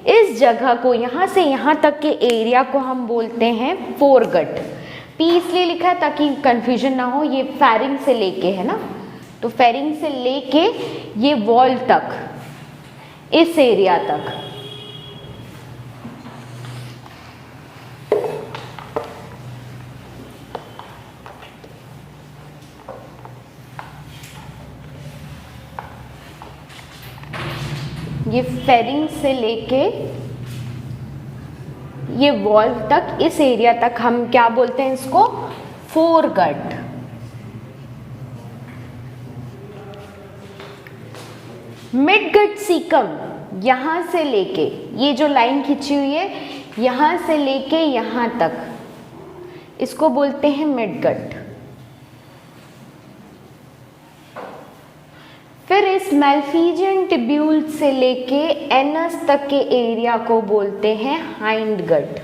इस जगह को, यहाँ से यहाँ तक के एरिया को हम बोलते हैं फोरगट। पी इसलिए लिखा है ताकि कंफ्यूजन ना हो, ये फेरिंग से लेके है ना, तो फेरिंग से लेके ये वॉल तक, इस एरिया तक, ये फेरिंग से लेके ये वॉल तक, इस एरिया तक हम क्या बोलते हैं इसको? फोरगट। मिडगट सीकम, यहां से लेके, ये जो लाइन खींची हुई है यहां से लेके यहां तक, इसको बोलते हैं मिडगट। फिर इस मैल्फिजियन टिब्यूल से लेके एनस तक के एरिया को बोलते हैं हाइंड गट।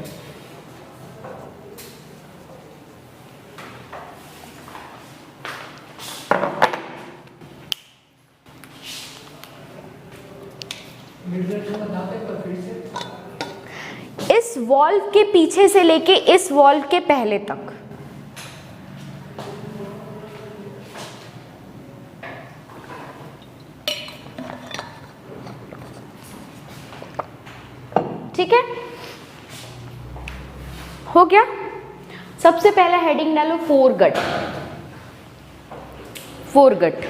इस वॉल्व के पीछे से लेके इस वॉल्व के पहले तक। ठीक है, हो गया। सबसे पहला हेडिंग डालो फोरगट। फोरगट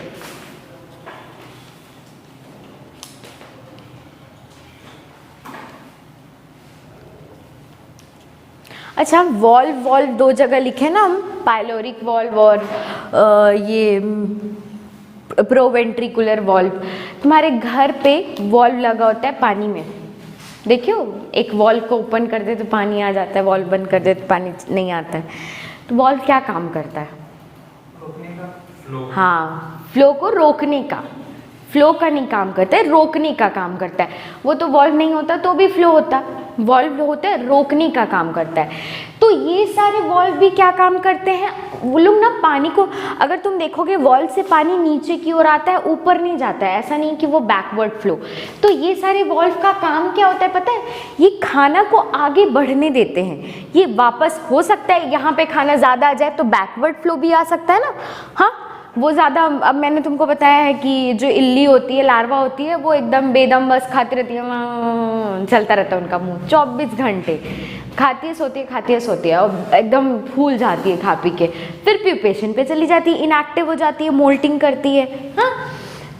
अच्छा, वॉल्व दो जगह लिखे ना हम, पाइलोरिक वॉल्व और ये प्रोवेंट्रिकुलर वॉल्व। तुम्हारे घर पे वॉल्व लगा होता है पानी में, देखियो, एक वॉल्व को ओपन कर दे तो पानी आ जाता है, वॉल्व बंद कर दे तो पानी नहीं आता है। तो वॉल्व क्या काम करता है? रोकने का, फ्लो। हाँ, फ्लो को रोकने का। फ्लो का नहीं काम करता है, रोकने का काम करता है। वो तो वॉल्व नहीं होता तो भी फ्लो होता, वॉल्व होता है रोकने का काम करता है। तो ये सारे वॉल्व भी क्या काम करते हैं? वो लोग ना पानी को, अगर तुम देखोगे वॉल्व से पानी नीचे की ओर आता है, ऊपर नहीं जाता है, ऐसा नहीं कि वो बैकवर्ड फ्लो। तो ये सारे वॉल्व का काम क्या होता है पता है? ये खाना को आगे बढ़ने देते हैं। ये वापस, हो सकता है यहाँ पे खाना ज़्यादा आ जाए तो बैकवर्ड फ्लो भी आ सकता है ना। हाँ, वो ज़्यादा, अब मैंने तुमको बताया है कि जो इल्ली होती है, लार्वा होती है, वो एकदम बेदम बस खाती रहती है, चलता रहता है उनका मुंह 24 घंटे, खाती है सोती है, खाती है सोती है, और एकदम फूल जाती है खा पी के, फिर प्यूपेशन पे चली जाती है, इनएक्टिव हो जाती है, मोल्टिंग करती है। हाँ,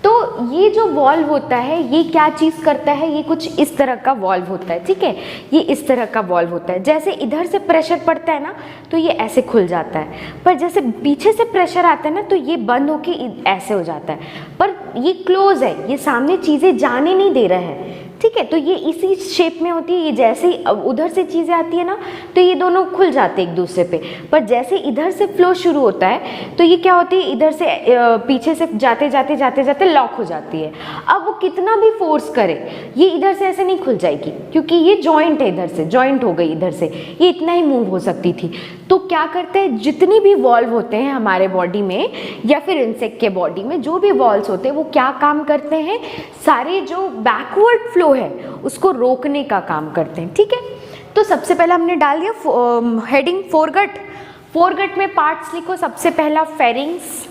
तो ये जो वॉल्व होता है ये क्या चीज़ करता है? ये कुछ इस तरह का वॉल्व होता है, ठीक है, ये इस तरह का वॉल्व होता है। जैसे इधर से प्रेशर पड़ता है ना तो ये ऐसे खुल जाता है, पर जैसे पीछे से प्रेशर आता है ना तो ये बंद होके ऐसे हो जाता है, पर ये क्लोज है, ये सामने चीज़ें जाने नहीं दे रहे हैं, ठीक है। तो ये इसी शेप में होती है। ये जैसे ही उधर से चीज़ें आती है ना तो ये दोनों खुल जाते हैं एक दूसरे पे, पर जैसे इधर से फ्लो शुरू होता है तो ये क्या होती है, इधर से पीछे से जाते जाते जाते जाते लॉक हो जाती है। अब वो कितना भी फोर्स करे ये इधर से ऐसे नहीं खुल जाएगी, क्योंकि ये जॉइंट है, इधर से जॉइंट हो गई, इधर से ये इतना ही मूव हो सकती थी। तो क्या करते हैं, जितनी भी वॉल्व होते हैं हमारे बॉडी में या फिर इंसेक्ट के बॉडी में, जो भी वॉल्व्स होते हैं वो क्या काम करते हैं? सारे जो बैकवर्ड फ्लो है उसको रोकने का काम करते हैं, ठीक है। तो सबसे पहले हमने डाल दिया हेडिंग फोरगट। फोरगट में पार्ट्स लिखो। सबसे पहला pharynx,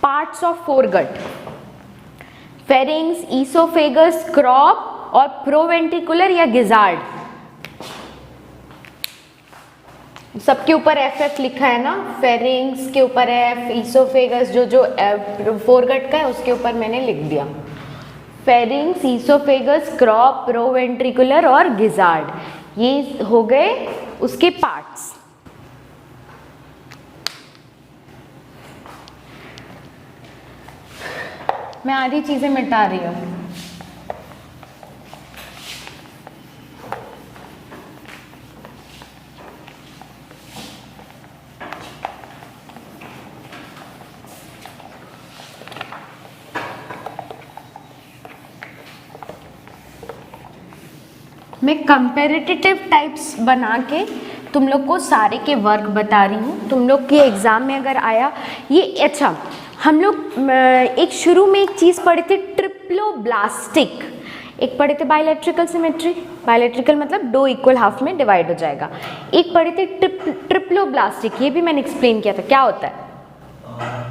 parts of foregut, pharynx, oesophagus, crop और प्रोवेंट्रिकुलर या गिजार्ड। सबके ऊपर एफ लिखा है ना, फेरिंग्स के ऊपर एफ, ईसोफेगस जो फोरगट का है उसके ऊपर मैंने लिख दिया। फेरिंग्स, ईसोफेगस, क्रॉप, प्रोवेंट्रिकुलर और गिजार्ड, ये हो गए उसके पार्ट्स। मैं आधी चीजें मिटा रही हूँ। मैं कंपैरेटिव टाइप्स बना के तुम लोग को सारे के वर्क बता रही हूँ। तुम लोग के एग्ज़ाम में अगर आया ये, अच्छा, हम लोग एक शुरू में एक चीज़ पढ़े थे, ट्रिप्लोब्लास्टिक। एक पढ़े थे बायलैट्रिकल सिमेट्री, बायलैट्रिकल मतलब दो इक्वल हाफ में डिवाइड हो जाएगा। एक पढ़े थे ट्रिप्लोब्लास्टिक, ये भी मैंने एक्सप्लेन किया था। क्या होता है?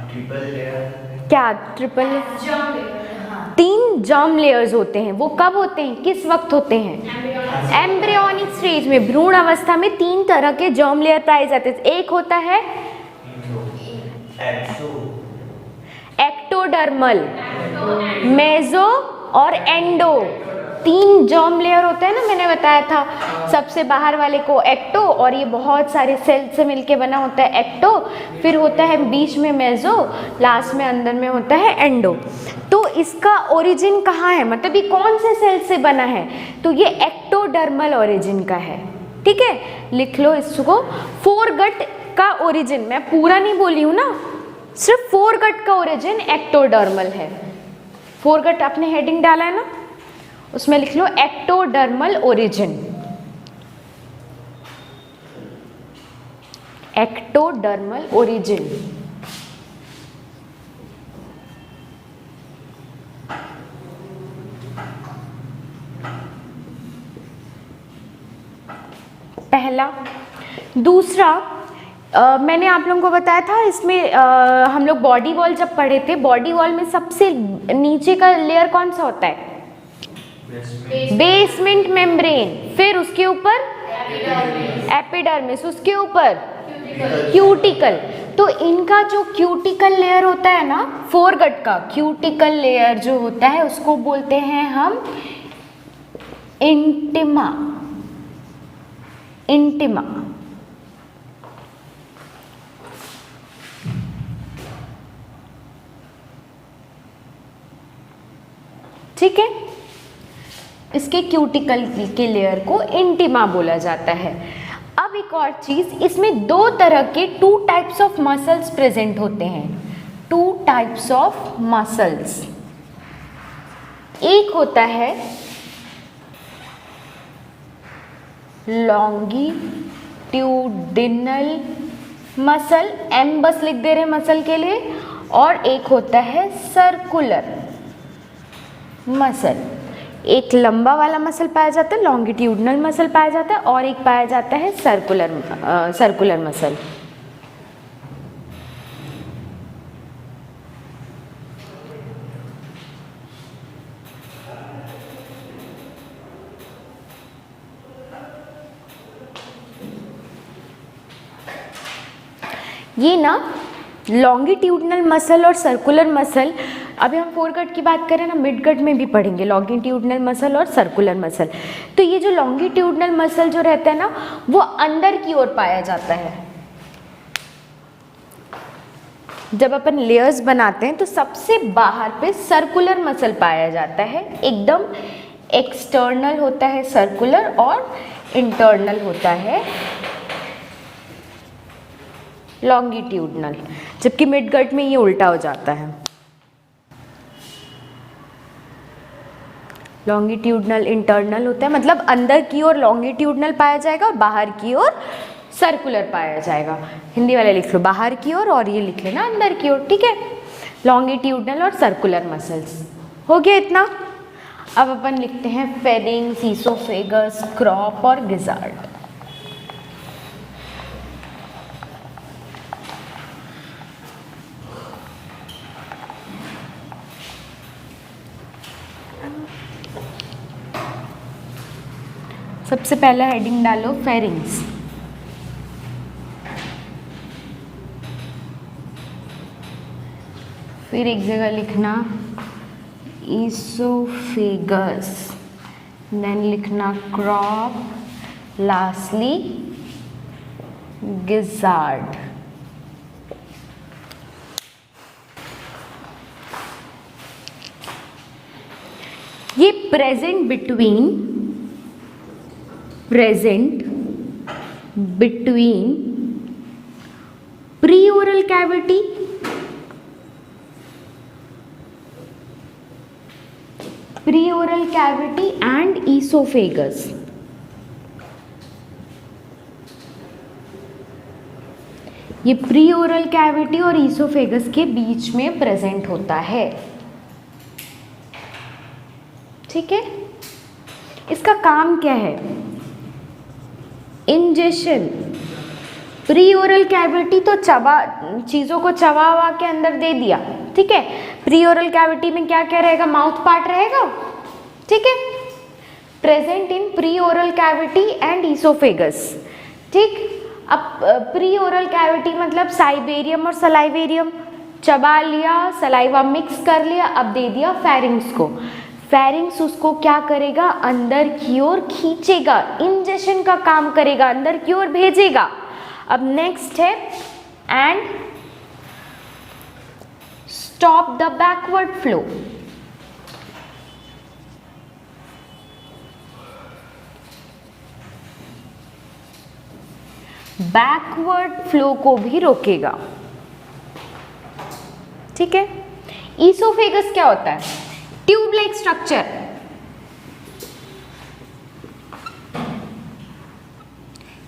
Triple layer. क्या ट्रिपल? तीन जर्म लेयर्स होते हैं। वो कब होते हैं, किस वक्त होते हैं? एम्ब्रियोनिक स्टेज में, भ्रूण अवस्था में 3 तरह के जर्म लेयर पाए जाते हैं। एक होता है एक्टोडर्मल, मेसो और एंडो। 3 जर्म लेयर होते हैं ना, मैंने बताया था। सबसे बाहर वाले को एक्टो, और ये बहुत सारे सेल से मिलके बना होता है एक्टो। फिर होता है बीच में मेसो, लास्ट में अंदर में होता है एंडो। तो इसका ओरिजिन कहाँ है, मतलब ये कौन से सेल से बना है? तो ये एक्टोडर्मल ओरिजिन का है, ठीक है। लिख लो इसको। फोरगट का ओरिजिन, मैं पूरा नहीं बोली हूँ ना, सिर्फ फोरगट का ओरिजिन एक्टोडर्मल है, फोरगट आपने हेडिंग डाला है ना, उसमें लिख लो एक्टोडर्मल ओरिजिन। Ectodermal origin. पहला। दूसरा, मैंने आप लोगों को बताया था इसमें हम लोग बॉडी वॉल जब पढ़े थे, बॉडी वॉल में सबसे नीचे का लेयर कौन सा होता है? Basement membrane. फिर उसके ऊपर एपिडर्मिस, उसके ऊपर क्यूटिकल। तो इनका जो क्यूटिकल लेयर होता है ना, फोरगट का क्यूटिकल लेयर जो होता है उसको बोलते हैं हम इंटिमा। इंटिमा। ठीक है, इसके क्यूटिकल के लेयर को इंटिमा बोला जाता है। अब एक और चीज, इसमें दो तरह के 2 टाइप्स ऑफ मसल्स प्रेजेंट होते हैं। 2 टाइप्स ऑफ मसल्स। एक होता है लॉन्गिट्यूडिनल मसल, एम बस लिख दे रहे हैं मसल के लिए, और एक होता है सर्कुलर मसल। एक लंबा वाला मसल पाया जाता है, लॉन्गिट्यूडिनल मसल पाया जाता है, और एक पाया जाता है सर्कुलर मसल। ये ना लॉन्गिट्यूडिनल मसल और सर्कुलर मसल, अभी हम फोरगट की बात करें ना, मिडगट में भी पढ़ेंगे लॉन्गिट्यूडिनल मसल और सर्कुलर मसल। तो ये जो लॉन्गिट्यूडिनल मसल जो रहता है ना, वो अंदर की ओर पाया जाता है। जब अपन लेयर्स बनाते हैं तो सबसे बाहर पे सर्कुलर मसल पाया जाता है, एकदम एक्सटर्नल होता है सर्कुलर, और इंटरनल होता है लॉन्गिट्यूडिनल। जबकि मिडगट में ये उल्टा हो जाता है, लॉन्गिट्यूडिनल इंटरनल होता है, मतलब अंदर की ओर लॉन्गिट्यूडिनल पाया जाएगा और बाहर की ओर सर्कुलर पाया जाएगा। हिंदी वाले लिख लो बाहर की ओर और ये लिख लेना अंदर की ओर, ठीक है। लॉन्गिट्यूडिनल और सर्कुलर मसल्स हो गया इतना। अब अपन लिखते हैं फेरिंग्स, ईसोफेगस, क्रॉप और गिजार्ड। सबसे पहला हेडिंग डालो फेरिंग्स। फिर एक जगह लिखना ईसोफेगस, देन लिखना क्रॉप, लास्टली गिजार्ड। ये present between pre-oral cavity and oesophagus. ये प्री-ओरल कैविटी और ईसोफेगस के बीच में प्रेजेंट होता है, ठीक है। इसका काम क्या है? इंजेशन। प्री ओरल कैविटी तो चीज़ों को चबा के अंदर दे दिया, ठीक है। प्री ओरल कैविटी में क्या क्या रहेगा? माउथ पार्ट रहेगा, ठीक है। Present in pre oral cavity and oesophagus, ठीक। अब प्री ओरल कैविटी मतलब साइबेरियम और सलाइवेरियम, चबा लिया, सलाइवा मिक्स कर लिया, अब दे दिया फेरिंग्स को। फेरिंग्स उसको क्या करेगा? अंदर की ओर खींचेगा, इंजेक्शन का काम करेगा, अंदर की ओर भेजेगा। अब नेक्स्ट है and stop the backward flow. Backward flow को भी रोकेगा, ठीक है। ईसोफेगस क्या होता है? ट्यूब लाइक स्ट्रक्चर,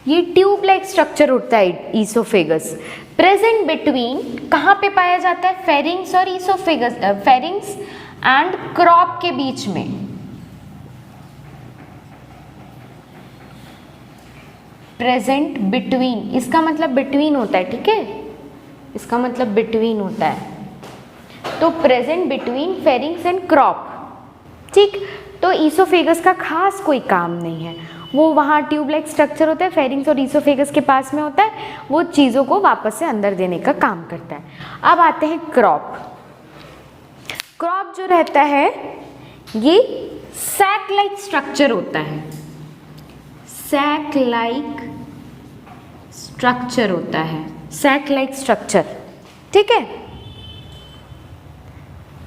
ये ट्यूब लाइक स्ट्रक्चर होता है ईसोफेगस। प्रेजेंट बिटवीन कहाँ पे पाया जाता है? फेरिंग्स और ईसोफेगस, फेरिंग्स एंड क्रॉप के बीच में। प्रेजेंट बिटवीन, इसका मतलब बिटवीन होता है, ठीक है, इसका मतलब बिटवीन होता है। तो present between pharynx and crop, ठीक। तो ईसोफेगस का खास कोई काम नहीं है, वो वहाँ ट्यूब लाइक स्ट्रक्चर होता है, फेरिंग्स और ईसोफेगस के पास में होता है, वो चीज़ों को वापस से अंदर देने का काम करता है। अब आते हैं क्रॉप। क्रॉप जो रहता है ये सैक लाइक स्ट्रक्चर होता है, सैक लाइक स्ट्रक्चर होता है, सैक लाइक स्ट्रक्चर, ठीक है,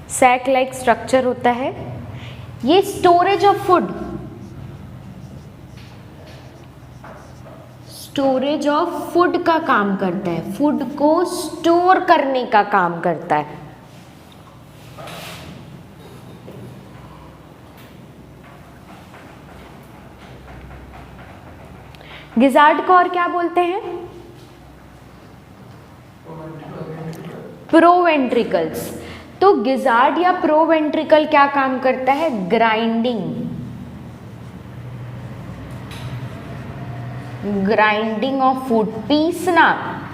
सैक लाइक स्ट्रक्चर होता है। ये storage of food, storage of food का काम करता है, फूड को स्टोर करने का काम करता है। गिजार्ड को और क्या बोलते हैं? प्रोवेंट्रिकल्स। तो गिजार्ड या प्रोवेंट्रिकल क्या काम करता है? ग्राइंडिंग, ग्राइंडिंग ऑफ फूड, पीसना,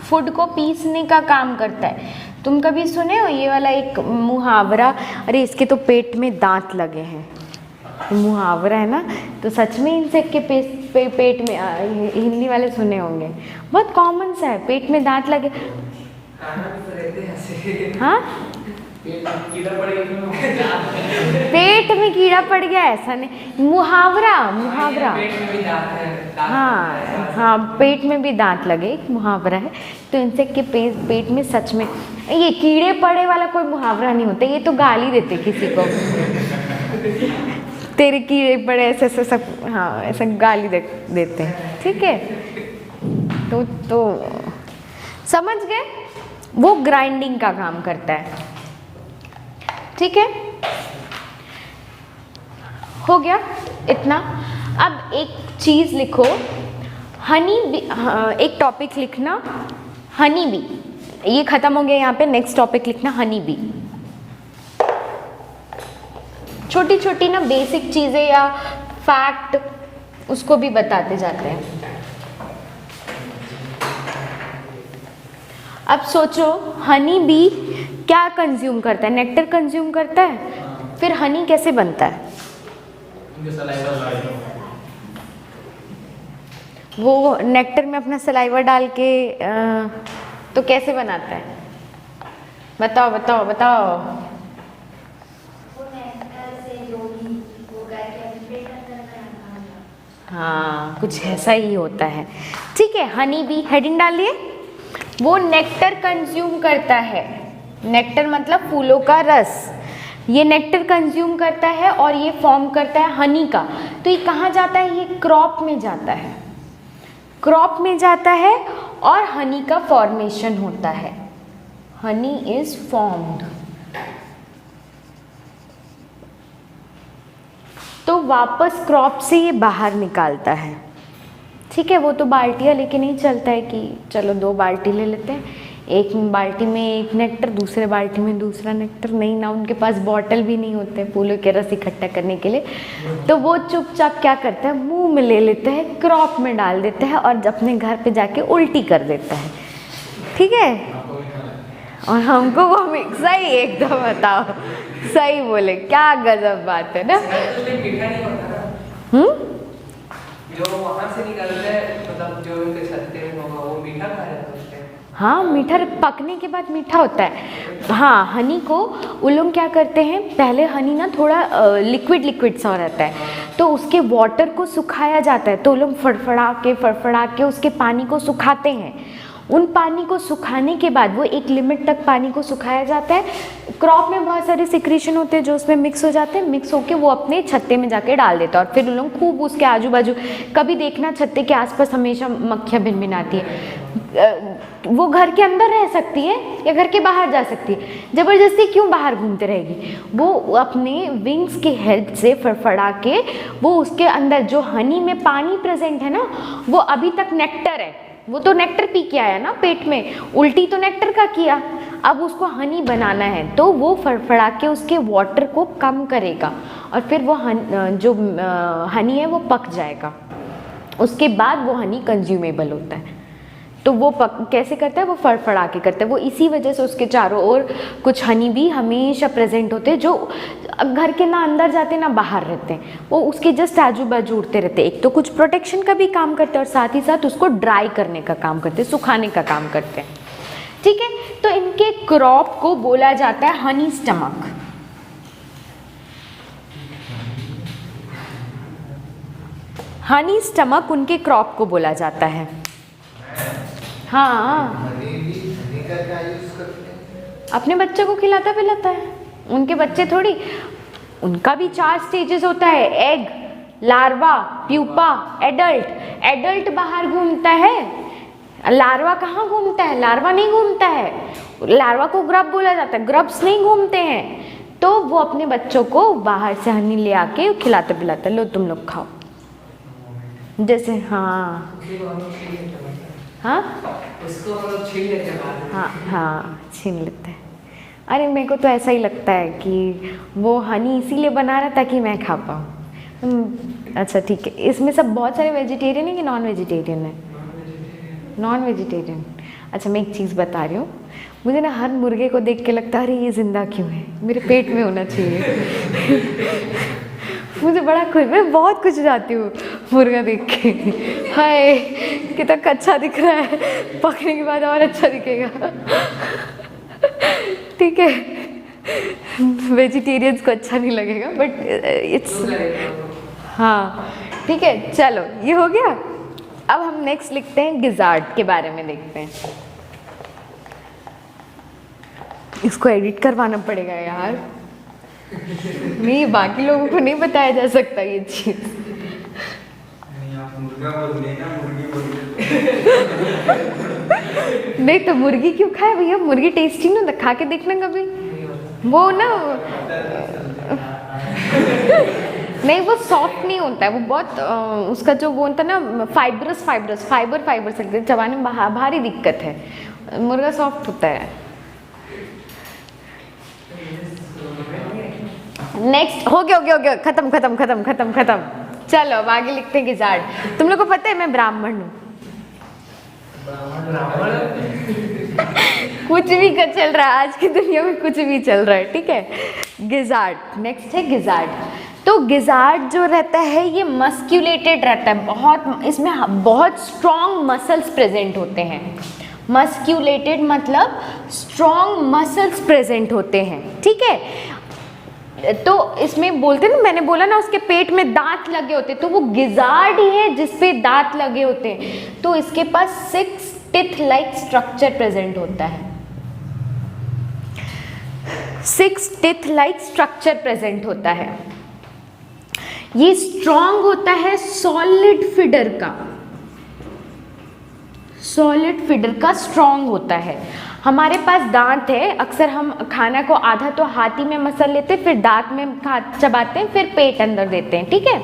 फूड को पीसने का काम करता है। तुम कभी सुने हो ये वाला एक मुहावरा, अरे इसके तो पेट में दांत लगे हैं, मुहावरा है ना, तो सच में इंसेक्ट के पेट में हिंदी वाले सुने होंगे, बहुत कॉमन सा है, पेट में दांत लगे। हाँ, पेट में कीड़ा पड़ गया, ऐसा नहीं, मुहावरा, मुहावरा, हाँ हाँ, पेट में भी दांत लगे, एक मुहावरा है। तो इंसेक्ट के पेट में सच में ये कीड़े पड़े वाला कोई मुहावरा नहीं होता, ये तो गाली देते किसी को, तेरे कीड़े पड़े, ऐसे ऐसे सब, हाँ ऐसा गाली देते हैं, ठीक है। तो समझ गए, वो ग्राइंडिंग का काम करता है, ठीक है, हो गया इतना। अब एक चीज़ लिखो, हनी बी, एक टॉपिक लिखना हनी बी, ये खत्म हो गया यहाँ पे, नेक्स्ट टॉपिक लिखना हनी बी। छोटी छोटी ना बेसिक चीज़ें या फैक्ट उसको भी बताते जाते हैं। अब सोचो हनी बी क्या कंज्यूम करता है? नेक्टर कंज्यूम करता है, फिर हनी कैसे बनता है? वो नेक्टर में अपना सलाइवा डाल के तो कैसे बनाता है? बताओ बताओ बताओ। हाँ, कुछ ऐसा ही होता है, ठीक है। हनी बी, हेडिंग डालिए, वो नेक्टर कंज्यूम करता है, नेक्टर मतलब फूलों का रस, ये नेक्टर कंज्यूम करता है और ये फॉर्म करता है हनी का। तो ये कहाँ जाता है? ये क्रॉप में जाता है, क्रॉप में जाता है और हनी का फॉर्मेशन होता है, हनी इज फॉर्म्ड। तो वापस क्रॉप से ये बाहर निकालता है, ठीक है। वो तो बाल्टियाँ लेके नहीं चलता है कि चलो 2 बाल्टी ले लेते हैं, एक बाल्टी में एक नेक्टर, दूसरे बाल्टी में दूसरा नेक्टर, नहीं ना, उनके पास बॉटल भी नहीं होते फूलों के रस इकट्ठा करने के लिए। तो वो चुपचाप क्या करता है? मुंह में ले लेता है, क्रॉप में डाल देता है और अपने घर पे जाके उल्टी कर देता है, ठीक है। और हमको वो सही एकदम बताओ, सही बोले, क्या गजब बात है ना। जो वहाँ से निकलते हैं, मतलब जो उनके छत्ते में होगा वो मीठा खा रहे हैं। हाँ, मीठा पकने के बाद मीठा होता है। हाँ, हनी को वो लोग क्या करते हैं, पहले हनी ना थोड़ा लिक्विड लिक्विड सा रहता है, तो उसके वाटर को सुखाया जाता है, तो लोग फड़फड़ा के उसके पानी को सुखाते हैं। उन पानी को सुखाने के बाद वो एक लिमिट तक पानी को सुखाया जाता है। क्रॉप में बहुत सारे सिक्रीशन होते हैं जो उसमें मिक्स हो जाते हैं, मिक्स होके वो अपने छत्ते में जाके डाल देता है और फिर उन लोग खूब उसके आजू बाजू, कभी देखना छत्ते के आसपास हमेशा मक्खियाँ भिनभिनाती है, वो घर के अंदर रह सकती है या घर के बाहर जा सकती है, ज़बरदस्ती क्यों बाहर घूमते रहेगी? वो अपने विंग्स के हेल्प से फड़फड़ा के वो उसके अंदर जो हनी में पानी प्रेजेंट है ना, वो अभी तक नेक्टर है, वो तो नेक्टर पी के आया ना पेट में, उल्टी तो नेक्टर का किया, अब उसको हनी बनाना है तो वो फड़फड़ा के उसके वाटर को कम करेगा और फिर वो जो हनी है वो पक जाएगा, उसके बाद वो हनी कंज्यूमेबल होता है। तो वो कैसे करता है? वो फड़फड़ा के करता है। वो इसी वजह से उसके चारों ओर कुछ हनी भी हमेशा प्रेजेंट होते हैं जो घर के ना अंदर जाते ना बाहर रहते हैं, वो उसके जस्ट आजू बाजू उड़ते रहते हैं। एक तो कुछ प्रोटेक्शन का भी काम करते हैं और साथ ही साथ उसको ड्राई करने का काम करते हैं, सुखाने का काम करते हैं। ठीक है, तो इनके क्रॉप को बोला जाता है हनी स्टमक। हनी स्टमक उनके क्रॉप को बोला जाता है। हाँ, अपने बच्चे को खिलाता पिलाता है, उनके बच्चे थोड़ी, उनका भी 4 स्टेजेस होता है, egg, larva, pupa, adult. Adult बाहर घूमता है, लार्वा कहाँ घूमता है? लार्वा नहीं घूमता है, लार्वा को ग्रब बोला जाता है, ग्रब्स नहीं घूमते हैं। तो वो अपने बच्चों को बाहर से हनी ले आके खिलाते पिलाते, लो तुम लोग खाओ, जैसे हाँ हाँ उसको हम लोग छीन लेते हैं। हाँ छीन लेते हैं। अरे मेरे को तो ऐसा ही लगता है कि वो हनी इसीलिए बना रहा ताकि मैं खा पाऊँ। अच्छा ठीक है, इसमें सब बहुत सारे वेजिटेरियन है कि नॉन वेजिटेरियन है? Non vegetarian. अच्छा मैं एक चीज़ बता रही हूँ, मुझे ना हर मुर्गे को देख के लगता है अरे ये ज़िंदा क्यों है, मेरे पेट में होना चाहिए। मुझे बड़ा खुश, मैं बहुत खुश हो जाती हूँ मुर्गा देख के, हाय कितना अच्छा दिख रहा है, पकने के बाद और अच्छा दिखेगा। ठीक है, वेजिटेरियंस को अच्छा नहीं लगेगा बट इट्स हाँ ठीक है। चलो ये हो गया। अब हम नेक्स्ट लिखते हैं गिजार्ड के बारे में, देखते हैं। इसको एडिट करवाना पड़ेगा यार, नहीं बाकी लोगों को नहीं बताया जा सकता ये चीज। नहीं तो मुर्गी क्यों खाए भैया, मुर्गी टेस्टी ना, खा के देखना कभी। वो ना नहीं वो सॉफ्ट नहीं होता है, वो बहुत उसका जो वो होता है ना फाइबर सकते चबाने में भारी दिक्कत है, मुर्गा सॉफ्ट होता है। नेक्स्ट हो गया खत्म। चलो अब आगे लिखते हैं गिजार्ड। तुम लोग को पता है मैं ब्राह्मण हूँ। कुछ भी चल रहा है आज की दुनिया में, कुछ भी चल रहा है। ठीक है, गिजार्ड नेक्स्ट है। गिजार्ड तो गिजार्ड जो रहता है ये मस्क्यूलेटेड रहता है, बहुत इसमें बहुत स्ट्रॉन्ग मसल्स प्रेजेंट होते हैं। मस्क्यूलेटेड मतलब स्ट्रॉन्ग मसल्स प्रेजेंट होते हैं। ठीक है, तो इसमें बोलते ना, मैंने बोला ना उसके पेट में दांत लगे होते, तो वो गिजार्ड ही है जिसपे दांत लगे होते हैं। तो इसके पास 6 टिथ लाइक स्ट्रक्चर प्रेजेंट होता है। 6 टिथ लाइक स्ट्रक्चर प्रेजेंट होता है। ये स्ट्रॉन्ग होता है सॉलिड फीडर का स्ट्रॉन्ग होता है। हमारे पास दांत है, अक्सर हम खाना को आधा तो हाथी में मसल लेते हैं, फिर दांत में चबाते हैं, फिर पेट अंदर देते हैं। ठीक है,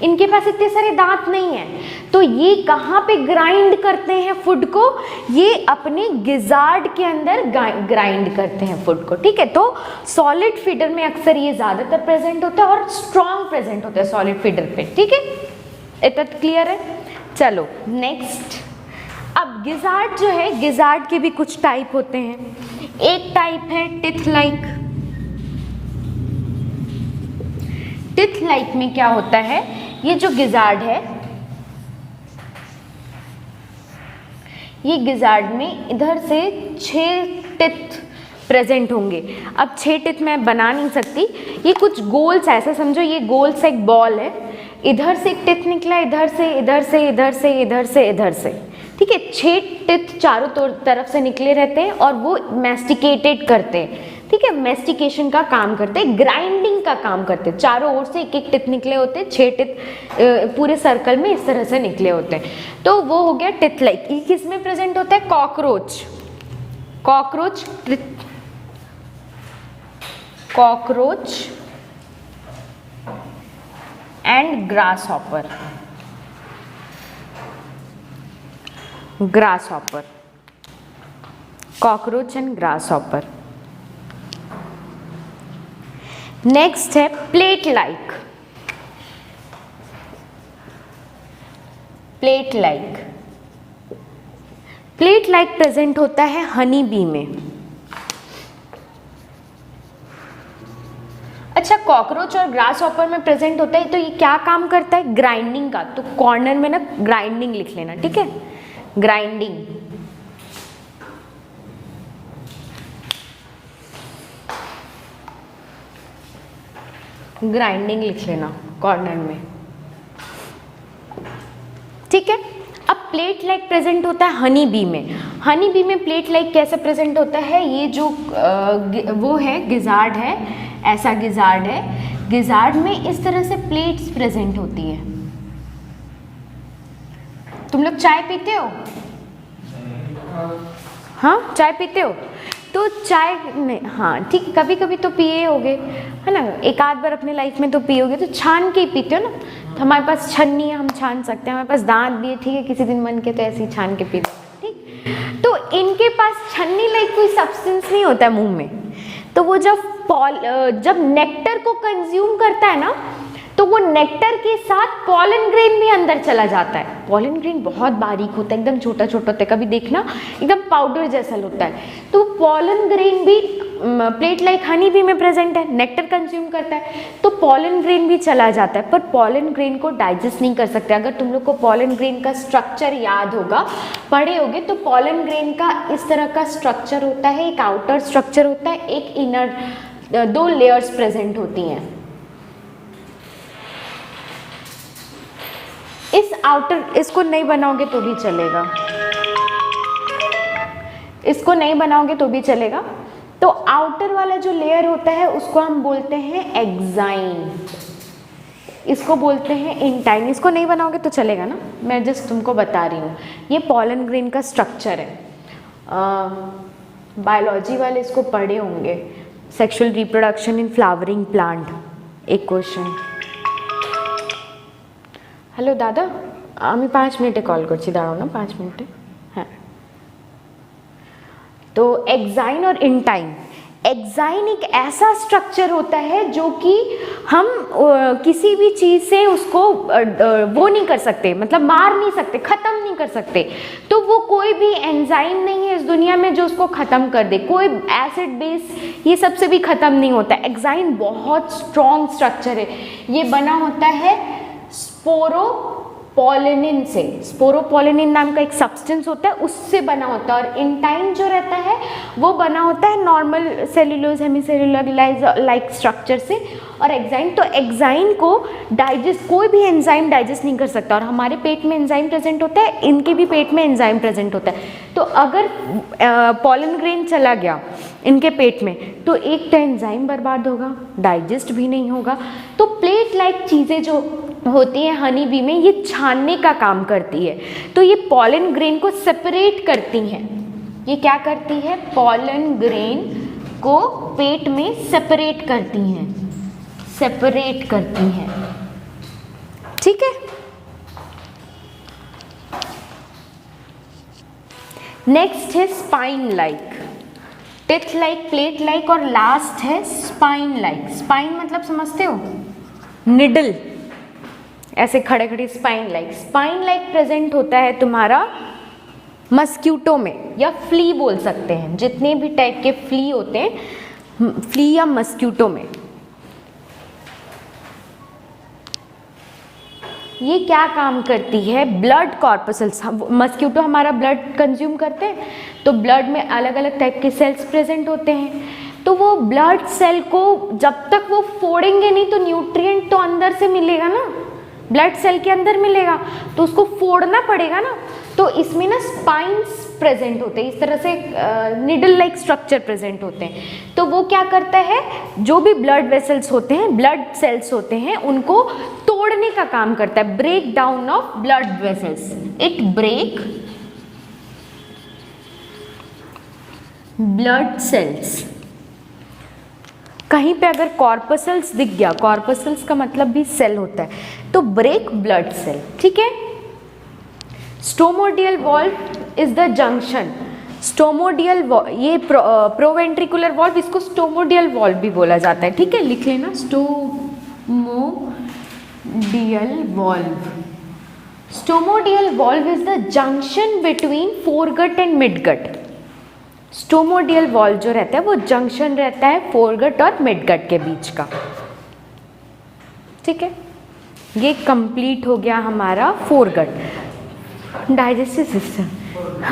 इनके पास इतने सारे दांत नहीं है, तो ये कहाँ पे ग्राइंड करते हैं फूड को? ये अपने गिजार्ड के अंदर ग्राइंड करते हैं फूड को। ठीक है, तो सॉलिड फीडर में अक्सर ये ज़्यादातर प्रेजेंट होता है और स्ट्रॉन्ग प्रेजेंट होता है सॉलिड फीडर पे। ठीक है, इतना क्लियर है। चलो नेक्स्ट, अब गिजार्ड जो है, गिजार्ड के भी कुछ टाइप होते हैं। एक टाइप है टिथ लाइक में क्या होता है, ये जो गिजार्ड है, ये गिजार्ड में इधर से 6 टिथ प्रेजेंट होंगे। अब 6 टिथ मैं बना नहीं सकती, ये कुछ गोल्स ऐसा समझो, ये गोल सा एक बॉल है, इधर से एक टिथ निकला, इधर से। ठीक है, 6 टिथ चारों तरफ से निकले रहते हैं और वो मैस्टिकेटेड करते हैं। ठीक है, मेस्टिकेशन का काम करते हैं, ग्राइंडिंग का काम करते हैं। चारों ओर से एक एक टिथ निकले होते हैं, 6 टिथ पूरे सर्कल में इस तरह से निकले होते हैं। तो वो हो गया टिथ लाइक। ये किस में प्रेजेंट होता है? Cockroach, cockroach, cockroach and grasshopper, grasshopper, cockroach and grasshopper. Next है plate like, plate like, plate like present होता है हनी बी में। अच्छा, कॉकरोच और ग्रास हॉपर में प्रेजेंट होता है, तो ये क्या काम करता है? ग्राइंडिंग का। तो कॉर्नर में ना ग्राइंडिंग लिख लेना, ठीक है, ग्राइंडिंग। ग्राइंडिंग लिख लेना कॉर्नर में, ठीक है। अब प्लेट लाइक प्रेजेंट होता है हनी बी में। हनी बी में प्लेट लाइक कैसे प्रेजेंट होता है? ये जो वो है गिजार्ड है, ऐसा गिजार्ड है, गिजार्ड में इस तरह से प्लेट्स प्रेजेंट होती है। तुम लोग चाय पीते हो? हाँ, चाय पीते हो? तो चाय में, हाँ ठीक, कभी कभी तो पिए होगे, है ना, एक आध बार अपने लाइफ में तो पिए होगे। तो छान के ही पीते हो ना। तो हमारे पास छन्नी है, हम छान सकते हैं, हमारे पास दांत भी है, ठीक है, किसी दिन मन के तो ऐसे ही छान के पी लो, ठीक। तो इनके पास छन्नी लाइक कोई सब्सटेंस नहीं होता है मुंह में। तो वो जब नेक्टर को कंज्यूम करता है ना, तो वो नेक्टर के साथ पॉलन ग्रेन भी अंदर चला जाता है। पॉलन ग्रेन बहुत बारीक होता है, एकदम छोटा छोटा होता है, कभी देखना एकदम पाउडर जैसा होता है। तो पॉलन ग्रेन भी प्लेट लाइक हनी बी में प्रेजेंट है, नेक्टर कंज्यूम करता है, तो पॉलन ग्रेन भी चला जाता है, पर पॉलन ग्रेन को डाइजेस्ट नहीं कर सकते। अगर तुम लोग को पॉलन ग्रेन का स्ट्रक्चर याद होगा, पढ़े होगे, तो पॉलन ग्रेन का इस तरह का स्ट्रक्चर होता है, एक आउटर स्ट्रक्चर होता है, एक इनर, 2 लेयर्स प्रेजेंट होती हैं। इस आउटर, इसको नहीं बनाओगे तो भी चलेगा, इसको नहीं बनाओगे तो भी चलेगा। तो आउटर वाला जो लेयर होता है उसको हम बोलते हैं एक्साइन, इसको बोलते हैं इंटाइन। इसको नहीं बनाओगे तो चलेगा ना, मैं जस्ट तुमको बता रही हूँ। ये पॉलन ग्रेन का स्ट्रक्चर है। बायोलॉजी वाले इसको पढ़े होंगे, sexual reproduction in flowering plant, एक क्वेश्चन। হ্যালো দাদা, আমি 5 মিনিটে কল করছি, দাঁড়াও না 5 মিনিটে। হ্যাঁ, तो एक्साइन और इंटाइन। एक्साइन एक ऐसा स्ट्रक्चर होता है जो कि हम किसी भी चीज़ से उसको वो नहीं कर सकते, मतलब मार नहीं सकते, ख़त्म नहीं कर सकते। तो वो कोई भी एंजाइम नहीं है इस दुनिया में जो उसको ख़त्म कर दे। कोई एसिड बेस ये सबसे भी ख़त्म नहीं होता। एक्साइन बहुत स्ट्रॉन्ग स्ट्रक्चर है, ये बना होता है स्पोरोपोलिनिन से। स्पोरोपोलिनिन नाम का एक सब्सटेंस होता है, उससे बना होता है। और इंटाइन जो रहता है वो बना होता है नॉर्मल सेल्यूलोज हेमीसेल्यूलराइज लाइक स्ट्रक्चर से। और एक्साइन, तो एक्साइन को डाइजेस्ट कोई भी एंजाइम डाइजेस्ट नहीं कर सकता। और हमारे पेट में एंजाइम प्रेजेंट होता है, इनके भी पेट में एंजाइम प्रेजेंट होता है। तो अगर पॉलन ग्रेन चला गया इनके पेट में, तो एक तो एंजाइम बर्बाद होगा, डाइजेस्ट भी नहीं होगा। तो प्लेट लाइक चीज़ें जो होती हैं हनी बी में, ये छानने का काम करती है। तो ये पॉलन ग्रेन को सेपरेट करती हैं। ये क्या करती है? पॉलन ग्रेन को पेट में सेपरेट करती हैं, सेपरेट करती हैं, ठीक है। नेक्स्ट है spine like, teeth like, plate like, और लास्ट है स्पाइन लाइक। स्पाइन मतलब समझते हो? निडल, ऐसे खड़े खड़े spine like. Spine like present होता है तुम्हारा मस्क्यूटो में, या फ्ली बोल सकते हैं, जितने भी टाइप के फ्ली होते हैं, फ्ली या मस्क्यूटो में। ये क्या काम करती है? ब्लड कॉर्पसल्स, मस्क्यूटो हमारा ब्लड कंज्यूम करते हैं, तो ब्लड में अलग अलग टाइप के सेल्स प्रेजेंट होते हैं। तो वो ब्लड सेल को जब तक वो फोड़ेंगे नहीं, तो न्यूट्रिएंट तो अंदर से मिलेगा ना, ब्लड सेल के अंदर मिलेगा, तो उसको फोड़ना पड़ेगा ना। तो इसमें ना स्पाइंस प्रेजेंट होते हैं, इस तरह से निडल लाइक स्ट्रक्चर प्रेजेंट होते हैं। तो वो क्या करता है, जो भी ब्लड वेसल्स होते हैं, ब्लड सेल्स होते हैं, उनको तोड़ने का काम करता है, break down of blood vessels. It break blood cells. कहीं पे अगर कॉर्पसल्स दिख गया, कॉर्पसल्स का मतलब भी सेल होता है, तो ब्रेक ब्लड सेल, ठीक है। स्टोमोडियल वॉल्व इज ड जंक्शन, स्टोमोडियल ये प्रोवेंट्रिकुलर वॉल्व, इसको स्टोमोडियल वॉल्व भी बोला जाता है, ठीक है, लिख लेना stomodeal valve. Stomodeal valve is the junction between foregut and midgut. Stomodeal valve जो रहता है वो जंक्शन रहता है फोरगट और मिडगट के बीच का, ठीक है। ये कंप्लीट हो गया हमारा फोरगट, डाइजेस्टिव सिस्टम।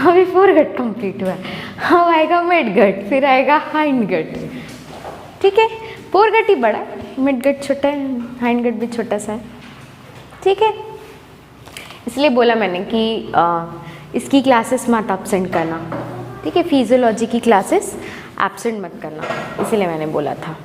अभी फोरगट कंप्लीट हुआ, अब आएगा मिडगट, फिर आएगा हाइंडगट, ठीक है। फोरगट ही बड़ा है, मिडगट छोटा है, हाइंडगट भी छोटा सा है, ठीक है। इसलिए बोला मैंने कि इसकी क्लासेस मत एब्सेंट करना, ठीक है, फिजियोलॉजी की क्लासेस एब्सेंट मत करना, इसीलिए मैंने बोला था।